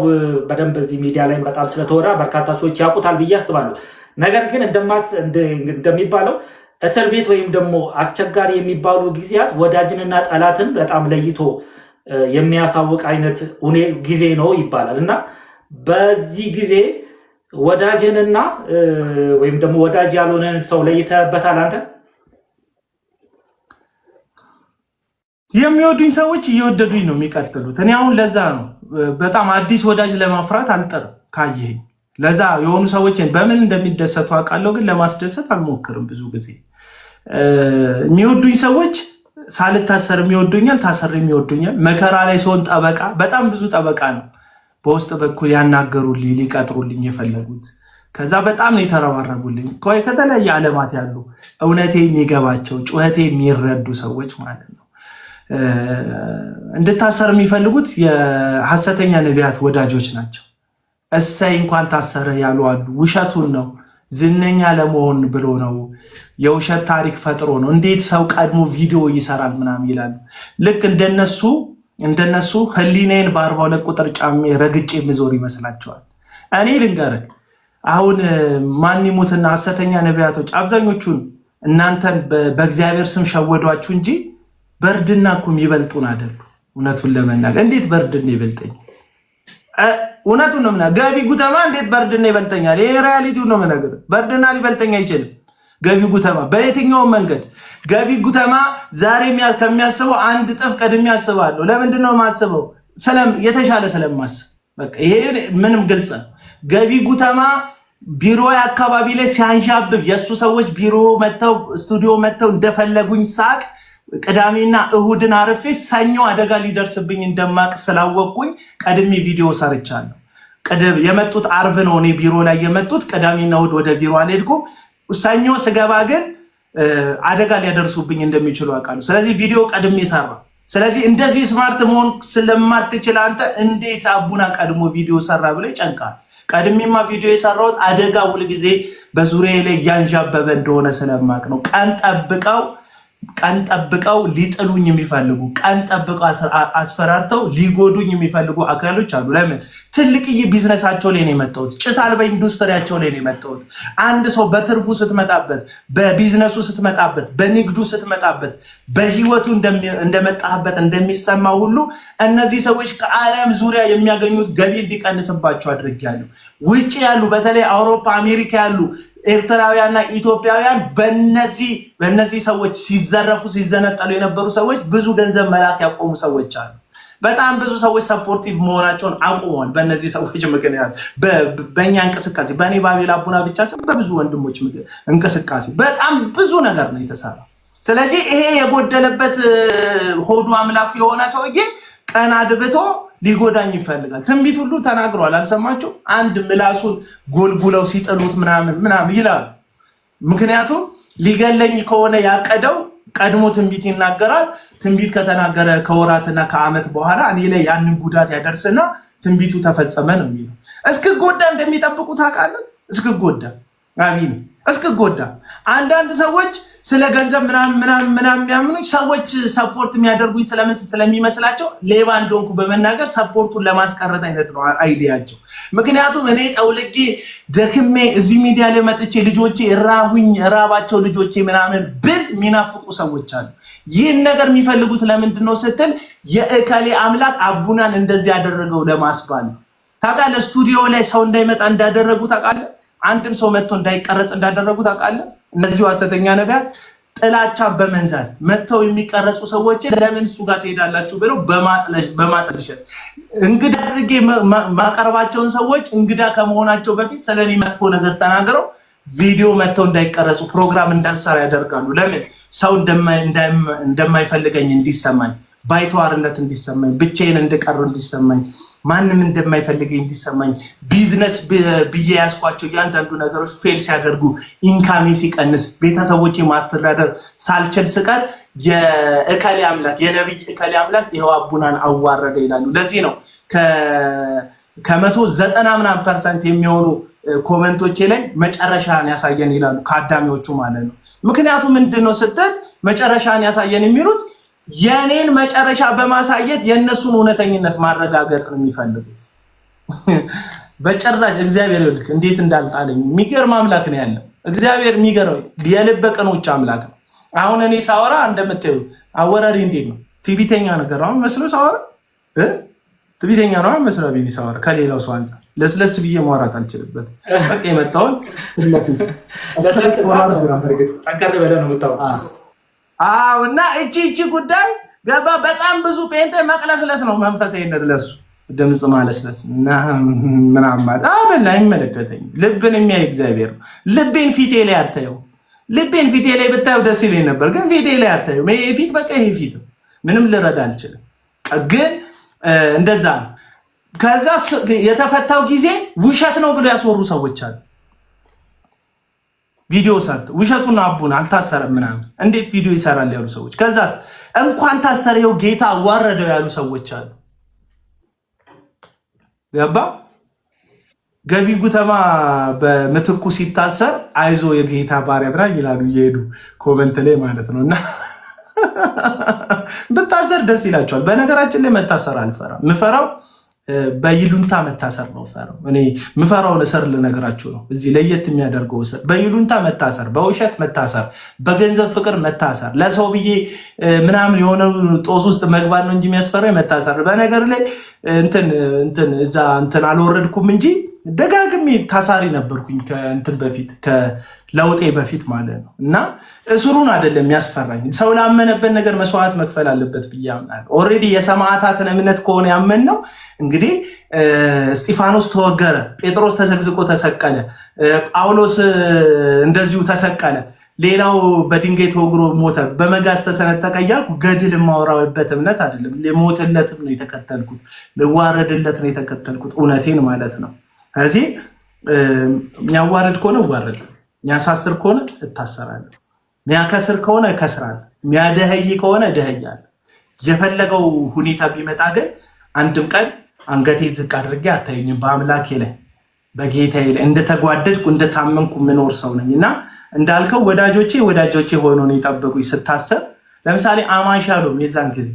በደንብ በዚህ ሚዲያ ላይ በጣም ስለተወራ በርካታ ሰዎች ያውቁታል ብዬ አስባለሁ። ነገር ግን እንደሚባለው እስር ቤት ወይም ደግሞ አስቸጋሪ የሚባሉ ጊዜያት ወዳጅንና ጠላትን በጣም ለይቶ የሚያሳውቅ አይነት ጊዜ ነው ይባላል እና በዚህ ጊዜ ወዳጅንና ወይም ደግሞ ወዳጅ ያልሆነን ሰው ለይተህበታል አንተ? የሚወዱኝ ሰዎች እየወደዱኝ ነው የሚቀጥሉት። እኔ አሁን ለዛ ነው በጣም አዲስ ወዳጅ ለማፍራት አልጠርም። ካየኸኝ ለዛ የሆኑ ሰዎች በምን እንደሚደሰቱ አውቃለሁ፣ ግን ለማስደሰት አልሞክርም። ብዙ ጊዜ የሚወዱኝ ሰዎች ሳልታሰር የሚወዱኛል፣ ታሰር የሚወዱኛል። መከራ ላይ ሰውን ጠበቃ በጣም ብዙ ጠበቃ ነው በውስጥ በኩል ያናገሩልኝ ሊቀጥሩልኝ የፈለጉት። ከዛ በጣም ነው የተረባረቡልኝ ከተለያየ ዓለማት ያሉ እውነቴ የሚገባቸው ጩኸቴ የሚረዱ ሰዎች ማለት ነው። እንድታሰር የሚፈልጉት የሐሰተኛ ነቢያት ወዳጆች ናቸው። እሰይ እንኳን ታሰረ ያሉ አሉ። ውሸቱን ነው ዝነኛ ለመሆን ብሎ ነው፣ የውሸት ታሪክ ፈጥሮ ነው። እንዴት ሰው ቀድሞ ቪዲዮ ይሰራል ምናምን ይላሉ። ልክ እንደነሱ ህሊናዬን በ42 ቁጥር ጫሜ ረግጬ የምዞር ይመስላቸዋል። እኔ ልንገርህ አሁን ማን ይሙትና ሐሰተኛ ነቢያቶች አብዛኞቹን እናንተን በእግዚአብሔር ስም ሸወዷችሁ እንጂ በርድና እኮ የሚበልጡን አይደሉ። እውነቱን ለመናገር እንዴት በርድና ይበልጠኝ? እውነቱን ነው ምናገር። ገቢ ጉተማ እንዴት በርድና ይበልጠኛል? ይሄ ሪያሊቲው ነው ምናገር። በርድና ሊበልጠኝ አይችልም። ገቢ ጉተማ በየትኛውም መንገድ ገቢ ጉተማ ዛሬ ከሚያስበው አንድ ጥፍ ቀድሜ አስባለሁ። ለምንድን ነው የማስበው? የተሻለ ስለማስብ። በቃ ይሄ ምንም ግልጽ ነው። ገቢ ጉተማ ቢሮ አካባቢ ላይ ሲያንዣብብ የእሱ ሰዎች ቢሮ መጥተው ስቱዲዮ መጥተው እንደፈለጉኝ ሳቅ ቅዳሜና እሁድን አርፌ ሰኞ አደጋ ሊደርስብኝ እንደማቅ ስላወቅኩኝ ቀድሜ ቪዲዮ ሰርቻለሁ። የመጡት አርብ ነው እኔ ቢሮ ላይ የመጡት። ቅዳሜና እሁድ ወደ ቢሮ አልሄድኩም። ሰኞ ስገባ ግን አደጋ ሊያደርሱብኝ እንደሚችሉ አውቃለሁ። ስለዚህ ቪዲዮ ቀድሜ ሰራ። ስለዚህ እንደዚህ ስማርት መሆን ስለማትችል አንተ እንዴት አቡና ቀድሞ ቪዲዮ ሰራ ብለህ ጨንቃል። ቀድሜማ ቪዲዮ የሰራሁት አደጋ ሁልጊዜ በዙሪያዬ ላይ ያንዣበበ እንደሆነ ስለማቅ ነው። ቀን ጠብቀው ሊጥሉኝ የሚፈልጉ ቀን ጠብቀው አስፈራርተው ሊጎዱኝ የሚፈልጉ አካሎች አሉ። ለምን? ትልቅዬ ቢዝነሳቸው ላይ ነው የመጣሁት። ጭስ አልባ ኢንዱስትሪያቸው ላይ ነው የመጣሁት። አንድ ሰው በትርፉ ስትመጣበት፣ በቢዝነሱ ስትመጣበት፣ በንግዱ ስትመጣበት፣ በህይወቱ እንደመጣበት እንደሚሰማ ሁሉ እነዚህ ሰዎች ከዓለም ዙሪያ የሚያገኙት ገቢ እንዲቀንስባቸው አድርጌያለሁ። ውጭ ያሉ በተለይ አውሮፓ፣ አሜሪካ ያሉ ኤርትራውያንና ኢትዮጵያውያን በእነዚህ ሰዎች ሲዘረፉ ሲዘነጠሉ የነበሩ ሰዎች ብዙ ገንዘብ መላክ ያቆሙ ሰዎች አሉ። በጣም ብዙ ሰዎች ሰፖርቲቭ መሆናቸውን አቁመዋል። በእነዚህ ሰዎች ምክንያት በእኛ እንቅስቃሴ በእኔ በአቤል አቡና ብቻ በብዙ ወንድሞች እንቅስቃሴ በጣም ብዙ ነገር ነው የተሰራው። ስለዚህ ይሄ የጎደለበት ሆዱ አምላክ የሆነ ሰውዬ ቀን አድብቶ ሊጎዳኝ ይፈልጋል። ትንቢት ሁሉ ተናግሯል። አልሰማችሁ? አንድ ምላሱን ጎልጉለው ሲጥሉት ምናምን ይላሉ። ምክንያቱም ሊገለኝ ከሆነ ያቀደው ቀድሞ ትንቢት ይናገራል። ትንቢት ከተናገረ ከወራትና ከዓመት በኋላ እኔ ላይ ያንን ጉዳት ያደርስና ትንቢቱ ተፈጸመ ነው የሚለው። እስክጎዳ እንደሚጠብቁ ታውቃለህ? እስክጎዳ አንዳንድ ሰዎች ስለ ገንዘብ ምናምን የሚያምኑኝ ሰዎች ሰፖርት የሚያደርጉኝ ስለሚመስላቸው ሌባ እንደሆንኩ በመናገር ሰፖርቱን ለማስቀረት አይነት ነው አይዲያቸው። ምክንያቱም እኔ ጠውልጌ ደክሜ እዚህ ሚዲያ ላይ መጥቼ ልጆቼ እራባቸው ልጆቼ ምናምን ብል የሚናፍቁ ሰዎች አሉ። ይህን ነገር የሚፈልጉት ለምንድን ነው ስትል የእከሌ አምላክ አቡናን እንደዚህ ያደረገው ለማስባል ታውቃለህ። ስቱዲዮ ላይ ሰው እንዳይመጣ እንዳደረጉ ታውቃለህ። አንድም ሰው መጥቶ እንዳይቀረጽ እንዳደረጉ ታውቃለህ። እነዚሁ ሐሰተኛ ነቢያት ጥላቻን በመንዛት መጥተው የሚቀረጹ ሰዎች ለምን እሱ ጋር ትሄዳላችሁ ብለው በማጥለሸት እንግዳ አድርጌ ማቀርባቸውን ሰዎች እንግዳ ከመሆናቸው በፊት ስለኔ መጥፎ ነገር ተናግረው ቪዲዮ መጥተው እንዳይቀረጹ ፕሮግራም እንዳልሰራ ያደርጋሉ። ለምን? ሰው እንደማይፈልገኝ እንዲሰማኝ፣ ባይተዋርነት እንዲሰማኝ፣ ብቻዬን እንደቀረው እንዲሰማኝ፣ ማንም እንደማይፈልገኝ እንዲሰማኝ፣ ቢዝነስ ብዬ ያስኳቸው እያንዳንዱ ነገሮች ፌል ሲያደርጉ፣ ኢንካሜ ሲቀንስ፣ ቤተሰቦቼ ማስተዳደር ሳልችል ስቀር የእከሌ አምላክ የነብይ እከሌ አምላክ ይኸው አቡናን አዋረደ ይላሉ። ለዚህ ነው ከ190% የሚሆኑ ኮሜንቶቼ ላይ መጨረሻን ያሳየን ይላሉ ከአዳሚዎቹ ማለት ነው። ምክንያቱም ምንድነው ስትል መጨረሻን ያሳየን የሚሉት የኔን መጨረሻ በማሳየት የነሱን እውነተኝነት ማረጋገጥ ነው የሚፈልጉት። በጭራሽ እግዚአብሔር ይልክ እንዴት እንዳልጣለኝ የሚገርም አምላክ ነው ያለው እግዚአብሔር። የሚገርም የልበ ቅኖች አምላክ ነው። አሁን እኔ ሳወራ እንደምታዩ አወራሪ እንዴት ነው? ትዕቢተኛ ነገር ነው መስሎ ሳወራ ትዕቢተኛ ነው መስሎ ቢቢ ሳወራ ከሌላው ሰው አንፃር ለስለስ ብዬ ማውራት አልችልበትም። በቃ የመጣውን እና እቺ ጉዳይ ገባ። በጣም ብዙ ጴንጤ መቅለስለስ ነው መንፈሳዊነት፣ ለሱ ድምፅ ማለስለስ ምናምን አይደል። አይመለከተኝም። ልብን የሚያይ እግዚአብሔር ነው። ልቤን ፊቴ ላይ አታየው። ልቤን ፊቴ ላይ ብታየው ደስ ይለኝ ነበር፣ ግን ፊቴ ላይ አታየው። ይሄ ፊት በቃ ይሄ ፊት ምንም ልረዳ አልችልም። ግን እንደዛ ነው። ከዛ የተፈታው ጊዜ ውሸት ነው ብሎ ያስወሩ ሰዎች አሉ። ቪዲዮ ሰርተ ውሸቱን አቡን አልታሰረም ምናምን እንዴት ቪዲዮ ይሰራል ያሉ ሰዎች፣ ከዛስ እንኳን ታሰረው ጌታ አዋረደው ያሉ ሰዎች አሉ። ገባ። ገቢ ጉተማ በምትኩ ሲታሰር አይዞ የጌታ ባሪያ ብራ ይላሉ እየሄዱ ኮሜንት ላይ ማለት ነውና ብታሰር ደስ ይላቸዋል። በነገራችን ላይ መታሰር አልፈራም። ምፈራው በይሉንታ መታሰር ነው። ፈራው እኔ ምፈራውን እስር ልነግራችሁ ነው። እዚህ ለየት የሚያደርገው እስር በይሉንታ መታሰር፣ በውሸት መታሰር፣ በገንዘብ ፍቅር መታሰር፣ ለሰው ብዬ ምናምን የሆነ ጦስ ውስጥ መግባት ነው እንጂ የሚያስፈራኝ መታሰር። በነገር ላይ እንትን እዛ እንትን አልወረድኩም እንጂ ደጋግሜ ታሳሪ ነበርኩኝ ከእንትን በፊት ከለውጤ በፊት ማለት ነው። እና እስሩን አይደለም የሚያስፈራኝ፣ ሰው ላመነበት ነገር መስዋዕት መክፈል አለበት ብዬ አምናለሁ። ኦልሬዲ የሰማዕታትን እምነት ከሆነ ያመንነው እንግዲህ እስጢፋኖስ ተወገረ፣ ጴጥሮስ ተዘግዝቆ ተሰቀለ፣ ጳውሎስ እንደዚሁ ተሰቀለ፣ ሌላው በድንጋይ ተወግሮ ሞተ፣ በመጋዝ ተሰነጠቀ እያልኩ ገድል የማወራበት እምነት አይደለም። ልሞትለትም ነው የተከተልኩት፣ ልዋረድለት ነው የተከተልኩት፣ እውነቴን ማለት ነው። ስለዚህ የሚያዋርድ ከሆነ እዋረድ፣ የሚያሳስር ከሆነ እታሰራለሁ፣ የሚያከስር ከሆነ እከስራለሁ፣ የሚያደህይ ከሆነ እደህያለሁ። የፈለገው ሁኔታ ቢመጣ ግን አንድም ቀን አንገቴ ዝቅ አድርጌ አታዩኝም። በአምላኬ ላይ በጌታዬ ላይ እንደተጓደድኩ እንደታመንኩ የምኖር ሰው ነኝ እና እንዳልከው ወዳጆቼ ሆኖ ነው የጠበቁኝ። ስታሰብ ለምሳሌ አማን ሻሎም፣ የዛን ጊዜ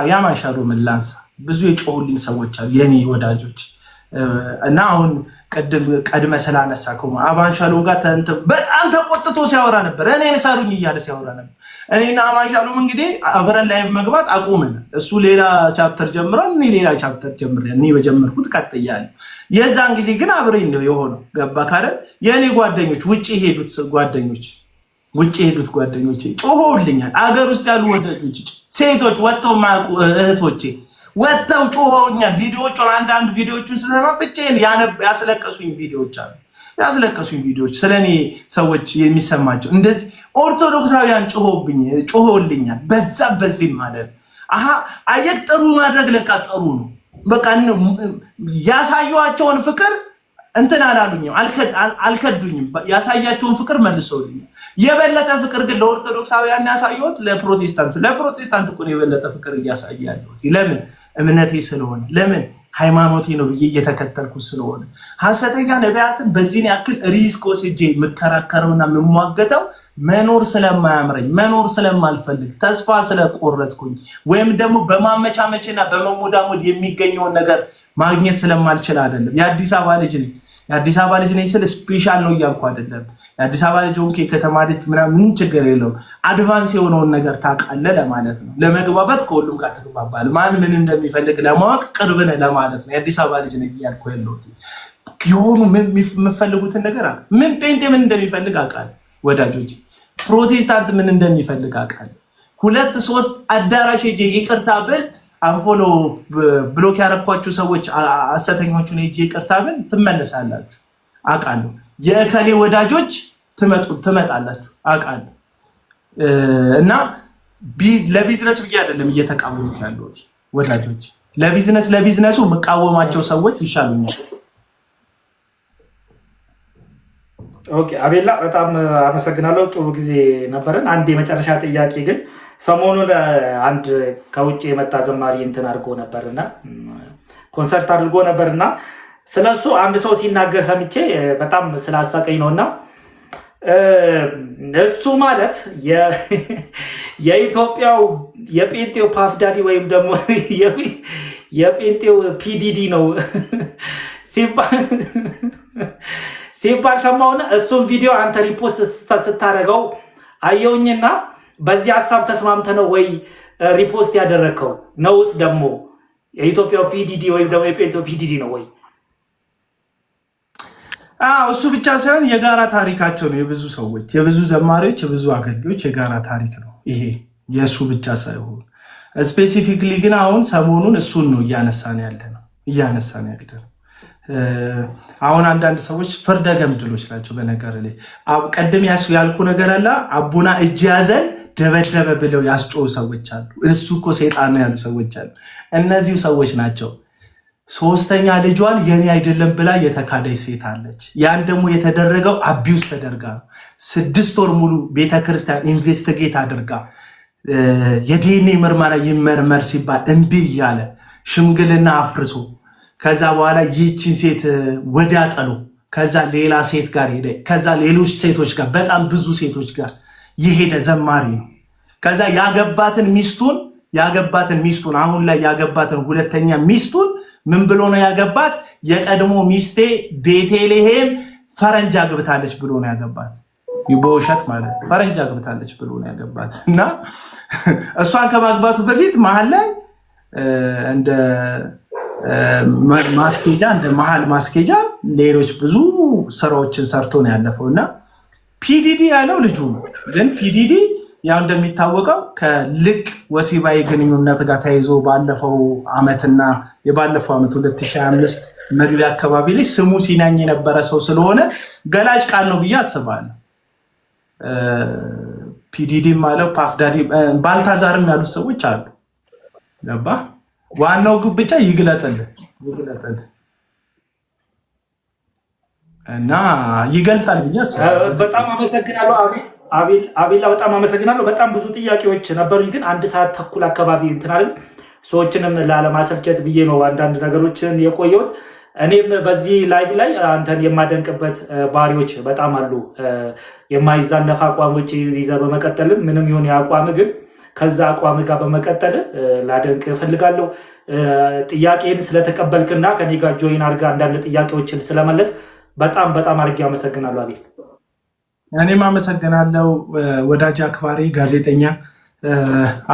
የአማን ሻሎምን ላንሳ። ብዙ የጮሁልኝ ሰዎች አሉ የኔ ወዳጆች እና አሁን ቀድመ ስላነሳከው አማን ሻሎም ጋር በጣም ተቆጥቶ ሲያወራ ነበር። እኔን ሳሩኝ እያለ ሲያወራ ነበር። እኔና አማን ሻሎም እንግዲህ አብረን ላይ መግባት አቁመን እሱ ሌላ ቻፕተር ጀምሯል፣ እኔ ሌላ ቻፕተር ጀምሬያለሁ። እኔ በጀመርኩት ቀጥያለሁ። የዛን ጊዜ ግን አብረኝ ነው የሆነው። ገባ ካለ የኔ ጓደኞች ውጪ ሄዱት ጓደኞቼ ጮሆልኛል። አገር ውስጥ ያሉ ወዳጆች ሴቶች ወጥተው ማቁ እህቶቼ ወጥተው ጮሆኛል። ቪዲዮዎቹን አንዳንድ ቪዲዮዎቹን ስለማ ብቻዬን ያስለቀሱኝ ቪዲዮዎች አሉ። ያስለቀሱኝ ቪዲዮዎች ስለኔ ሰዎች የሚሰማቸው እንደዚህ ኦርቶዶክሳውያን ጮሆልኛል። በዚህ ማለት አየክ ጥሩ ማድረግ ለካ ጥሩ ነው። በቃ ያሳዩዋቸውን ፍቅር እንትን አላሉኝም፣ አልከዱኝም። ያሳያቸውን ፍቅር መልሰውልኛል። የበለጠ ፍቅር ግን ለኦርቶዶክሳውያን ያሳዩት ለፕሮቴስታንት እኮ የበለጠ ፍቅር እያሳያለሁ። ለምን? እምነቴ ስለሆነ፣ ለምን? ሃይማኖቴ ነው ብዬ እየተከተልኩ ስለሆነ። ሐሰተኛ ነቢያትን በዚህን ያክል ሪስክ ወስጄ የምከራከረውና የምሟገተው መኖር ስለማያምረኝ፣ መኖር ስለማልፈልግ፣ ተስፋ ስለቆረጥኩኝ ወይም ደግሞ በማመቻመችና በመሞዳሞድ የሚገኘውን ነገር ማግኘት ስለማልችል አይደለም። የአዲስ አበባ ልጅ ነኝ ስል ስፔሻል ነው እያልኩ አይደለም። የአዲስ አበባ ልጅ ሆንክ ከተማ ልጅ ምንም ችግር የለውም። አድቫንስ የሆነውን ነገር ታውቃለህ ለማለት ነው። ለመግባባት ከሁሉም ጋር ትግባባለህ። ማን ምን እንደሚፈልግ ለማወቅ ቅርብ ነህ ለማለት ነው። የአዲስ አበባ ልጅ ነኝ እያልኩ ያለሁት የሆኑ የምፈልጉትን ነገር አለ። ምን ጴንጤ ምን እንደሚፈልግ አውቃለሁ ወዳጆች። ፕሮቴስታንት ምን እንደሚፈልግ አውቃለሁ። 2-3 አዳራሽ ሄጄ ይቅርታ ብል አንፎሎ ብሎክ ያረኳችሁ ሰዎች ሐሰተኞቹን ሄጄ ይቅርታ ብል ትመለሳላችሁ አውቃለሁ። የእከሌ ወዳጆች ትመጣላችሁ አውቃለሁ። እና ለቢዝነስ ብዬ አይደለም እየተቃወምኩ ያለሁት ወዳጆች። ለቢዝነሱ የምቃወማቸው ሰዎች ይሻሉኛል። ኦኬ አቤላ በጣም አመሰግናለሁ። ጥሩ ጊዜ ነበረን። አንድ የመጨረሻ ጥያቄ ግን ሰሞኑን አንድ ከውጭ የመጣ ዘማሪ እንትን አድርጎ ነበርና ኮንሰርት አድርጎ ነበርና ስለሱ አንድ ሰው ሲናገር ሰምቼ በጣም ስላሳቀኝ ነውና እሱ ማለት የኢትዮጵያው የጴንጤው ፓፍዳዲ ወይም ደግሞ የጴንጤው ፒዲዲ ነው ሲባል ሰማውና እሱን ቪዲዮ አንተ ሪፖስት ስታደርገው አየውኝና በዚህ ሐሳብ ተስማምተ ነው ወይ ሪፖስት ያደረከው ነውስ ደግሞ የኢትዮጵያው ፒዲዲ ወይም ደግሞ የጴንጤው ፒዲዲ ነው ወይ? እሱ ብቻ ሳይሆን የጋራ ታሪካቸው ነው። የብዙ ሰዎች፣ የብዙ ዘማሪዎች፣ የብዙ አገልጋዮች የጋራ ታሪክ ነው ይሄ። የእሱ ብቻ ሳይሆን ስፔሲፊክሊ ግን አሁን ሰሞኑን እሱን ነው እያነሳን ያለ ነው። አሁን አንዳንድ ሰዎች ፍርደ ገምድሎች ናቸው። በነገር ላይ ቀደም ያልኩ ነገር አለ። አቡና እጅ ያዘን ደበደበ ብለው ያስጮሁ ሰዎች አሉ። እሱ እኮ ሰይጣን ነው ያሉ ሰዎች አሉ። እነዚሁ ሰዎች ናቸው። ሶስተኛ ልጇን የኔ አይደለም ብላ የተካደች ሴት አለች። ያን ደግሞ የተደረገው አቢውስ ተደርጋ ነው። 6 ወር ሙሉ ቤተክርስቲያን ኢንቨስቲጌት አድርጋ የዲኤንኤ ምርመራ ይመርመር ሲባል እምቢ እያለ ሽምግልና አፍርሶ ከዛ በኋላ ይህችን ሴት ወዲያ ጥሎ ከዛ ሌላ ሴት ጋር ሄደ። ከዛ ሌሎች ሴቶች ጋር በጣም ብዙ ሴቶች ጋር የሄደ ዘማሪ ነው። ከዛ ያገባትን ሚስቱን አሁን ላይ ያገባትን ሁለተኛ ሚስቱን ምን ብሎ ነው ያገባት? የቀድሞ ሚስቴ ቤተልሔም ፈረንጅ አግብታለች ብሎ ነው ያገባት። በውሸት ማለት ፈረንጅ አግብታለች ብሎ ነው ያገባት። እና እሷን ከማግባቱ በፊት መሀል ላይ እንደ ማስኬጃ እንደ መሀል ማስኬጃ ሌሎች ብዙ ስራዎችን ሰርቶ ነው ያለፈው እና ፒዲዲ ያለው ልጁ ነው። ግን ፒዲዲ ያው እንደሚታወቀው ከልቅ ወሲባዊ ግንኙነት ጋር ተያይዞ ባለፈው ዓመትና የባለፈው ዓመት 2025 መግቢያ አካባቢ ላይ ስሙ ሲናኝ የነበረ ሰው ስለሆነ ገላጭ ቃል ነው ብዬ አስባለሁ። ፒዲዲም አለው ፓፍዳዲ ባልታዛርም ያሉት ሰዎች አሉ። ገባ? ዋናው ግብ ብቻ ይግለጥልን እና ይገልጣል ብዬ አስባለሁ። በጣም አመሰግናለሁ አቤላ፣ በጣም አመሰግናለሁ። በጣም ብዙ ጥያቄዎች ነበሩኝ፣ ግን 1 ሰዓት ተኩል አካባቢ እንትን አለን። ሰዎችንም ላለማሰልቸት ብዬ ነው አንዳንድ ነገሮችን የቆየሁት። እኔም በዚህ ላይቭ ላይ አንተን የማደንቅበት ባህሪዎች በጣም አሉ። የማይዛነፍ አቋሞች ይዘህ በመቀጠልም ምንም ይሁን የአቋም ግን ከዛ አቋም ጋር በመቀጠል ላደንቅ እፈልጋለሁ። ጥያቄን ስለተቀበልክና ከኔ ጋር ጆይን አድርገህ አንዳንድ ጥያቄዎችን ስለመለስ በጣም በጣም አድርጌ አመሰግናለሁ አቤል። እኔም አመሰግናለሁ ወዳጅ አክባሪ ጋዜጠኛ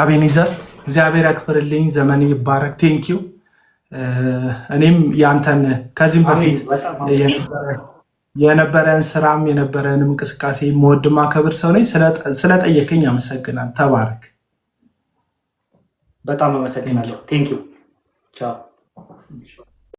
አቤኒዘር፣ እግዚአብሔር ያክብርልኝ፣ ዘመን ይባረክ። ቴንኪው። እኔም ያንተን ከዚህም በፊት የነበረን ስራም የነበረን እንቅስቃሴ የምወድ ማከብር ሰው ነኝ። ስለጠየቅኝ አመሰግናለሁ። ተባረክ። በጣም አመሰግናለሁ። ቴንኪው። ቻው።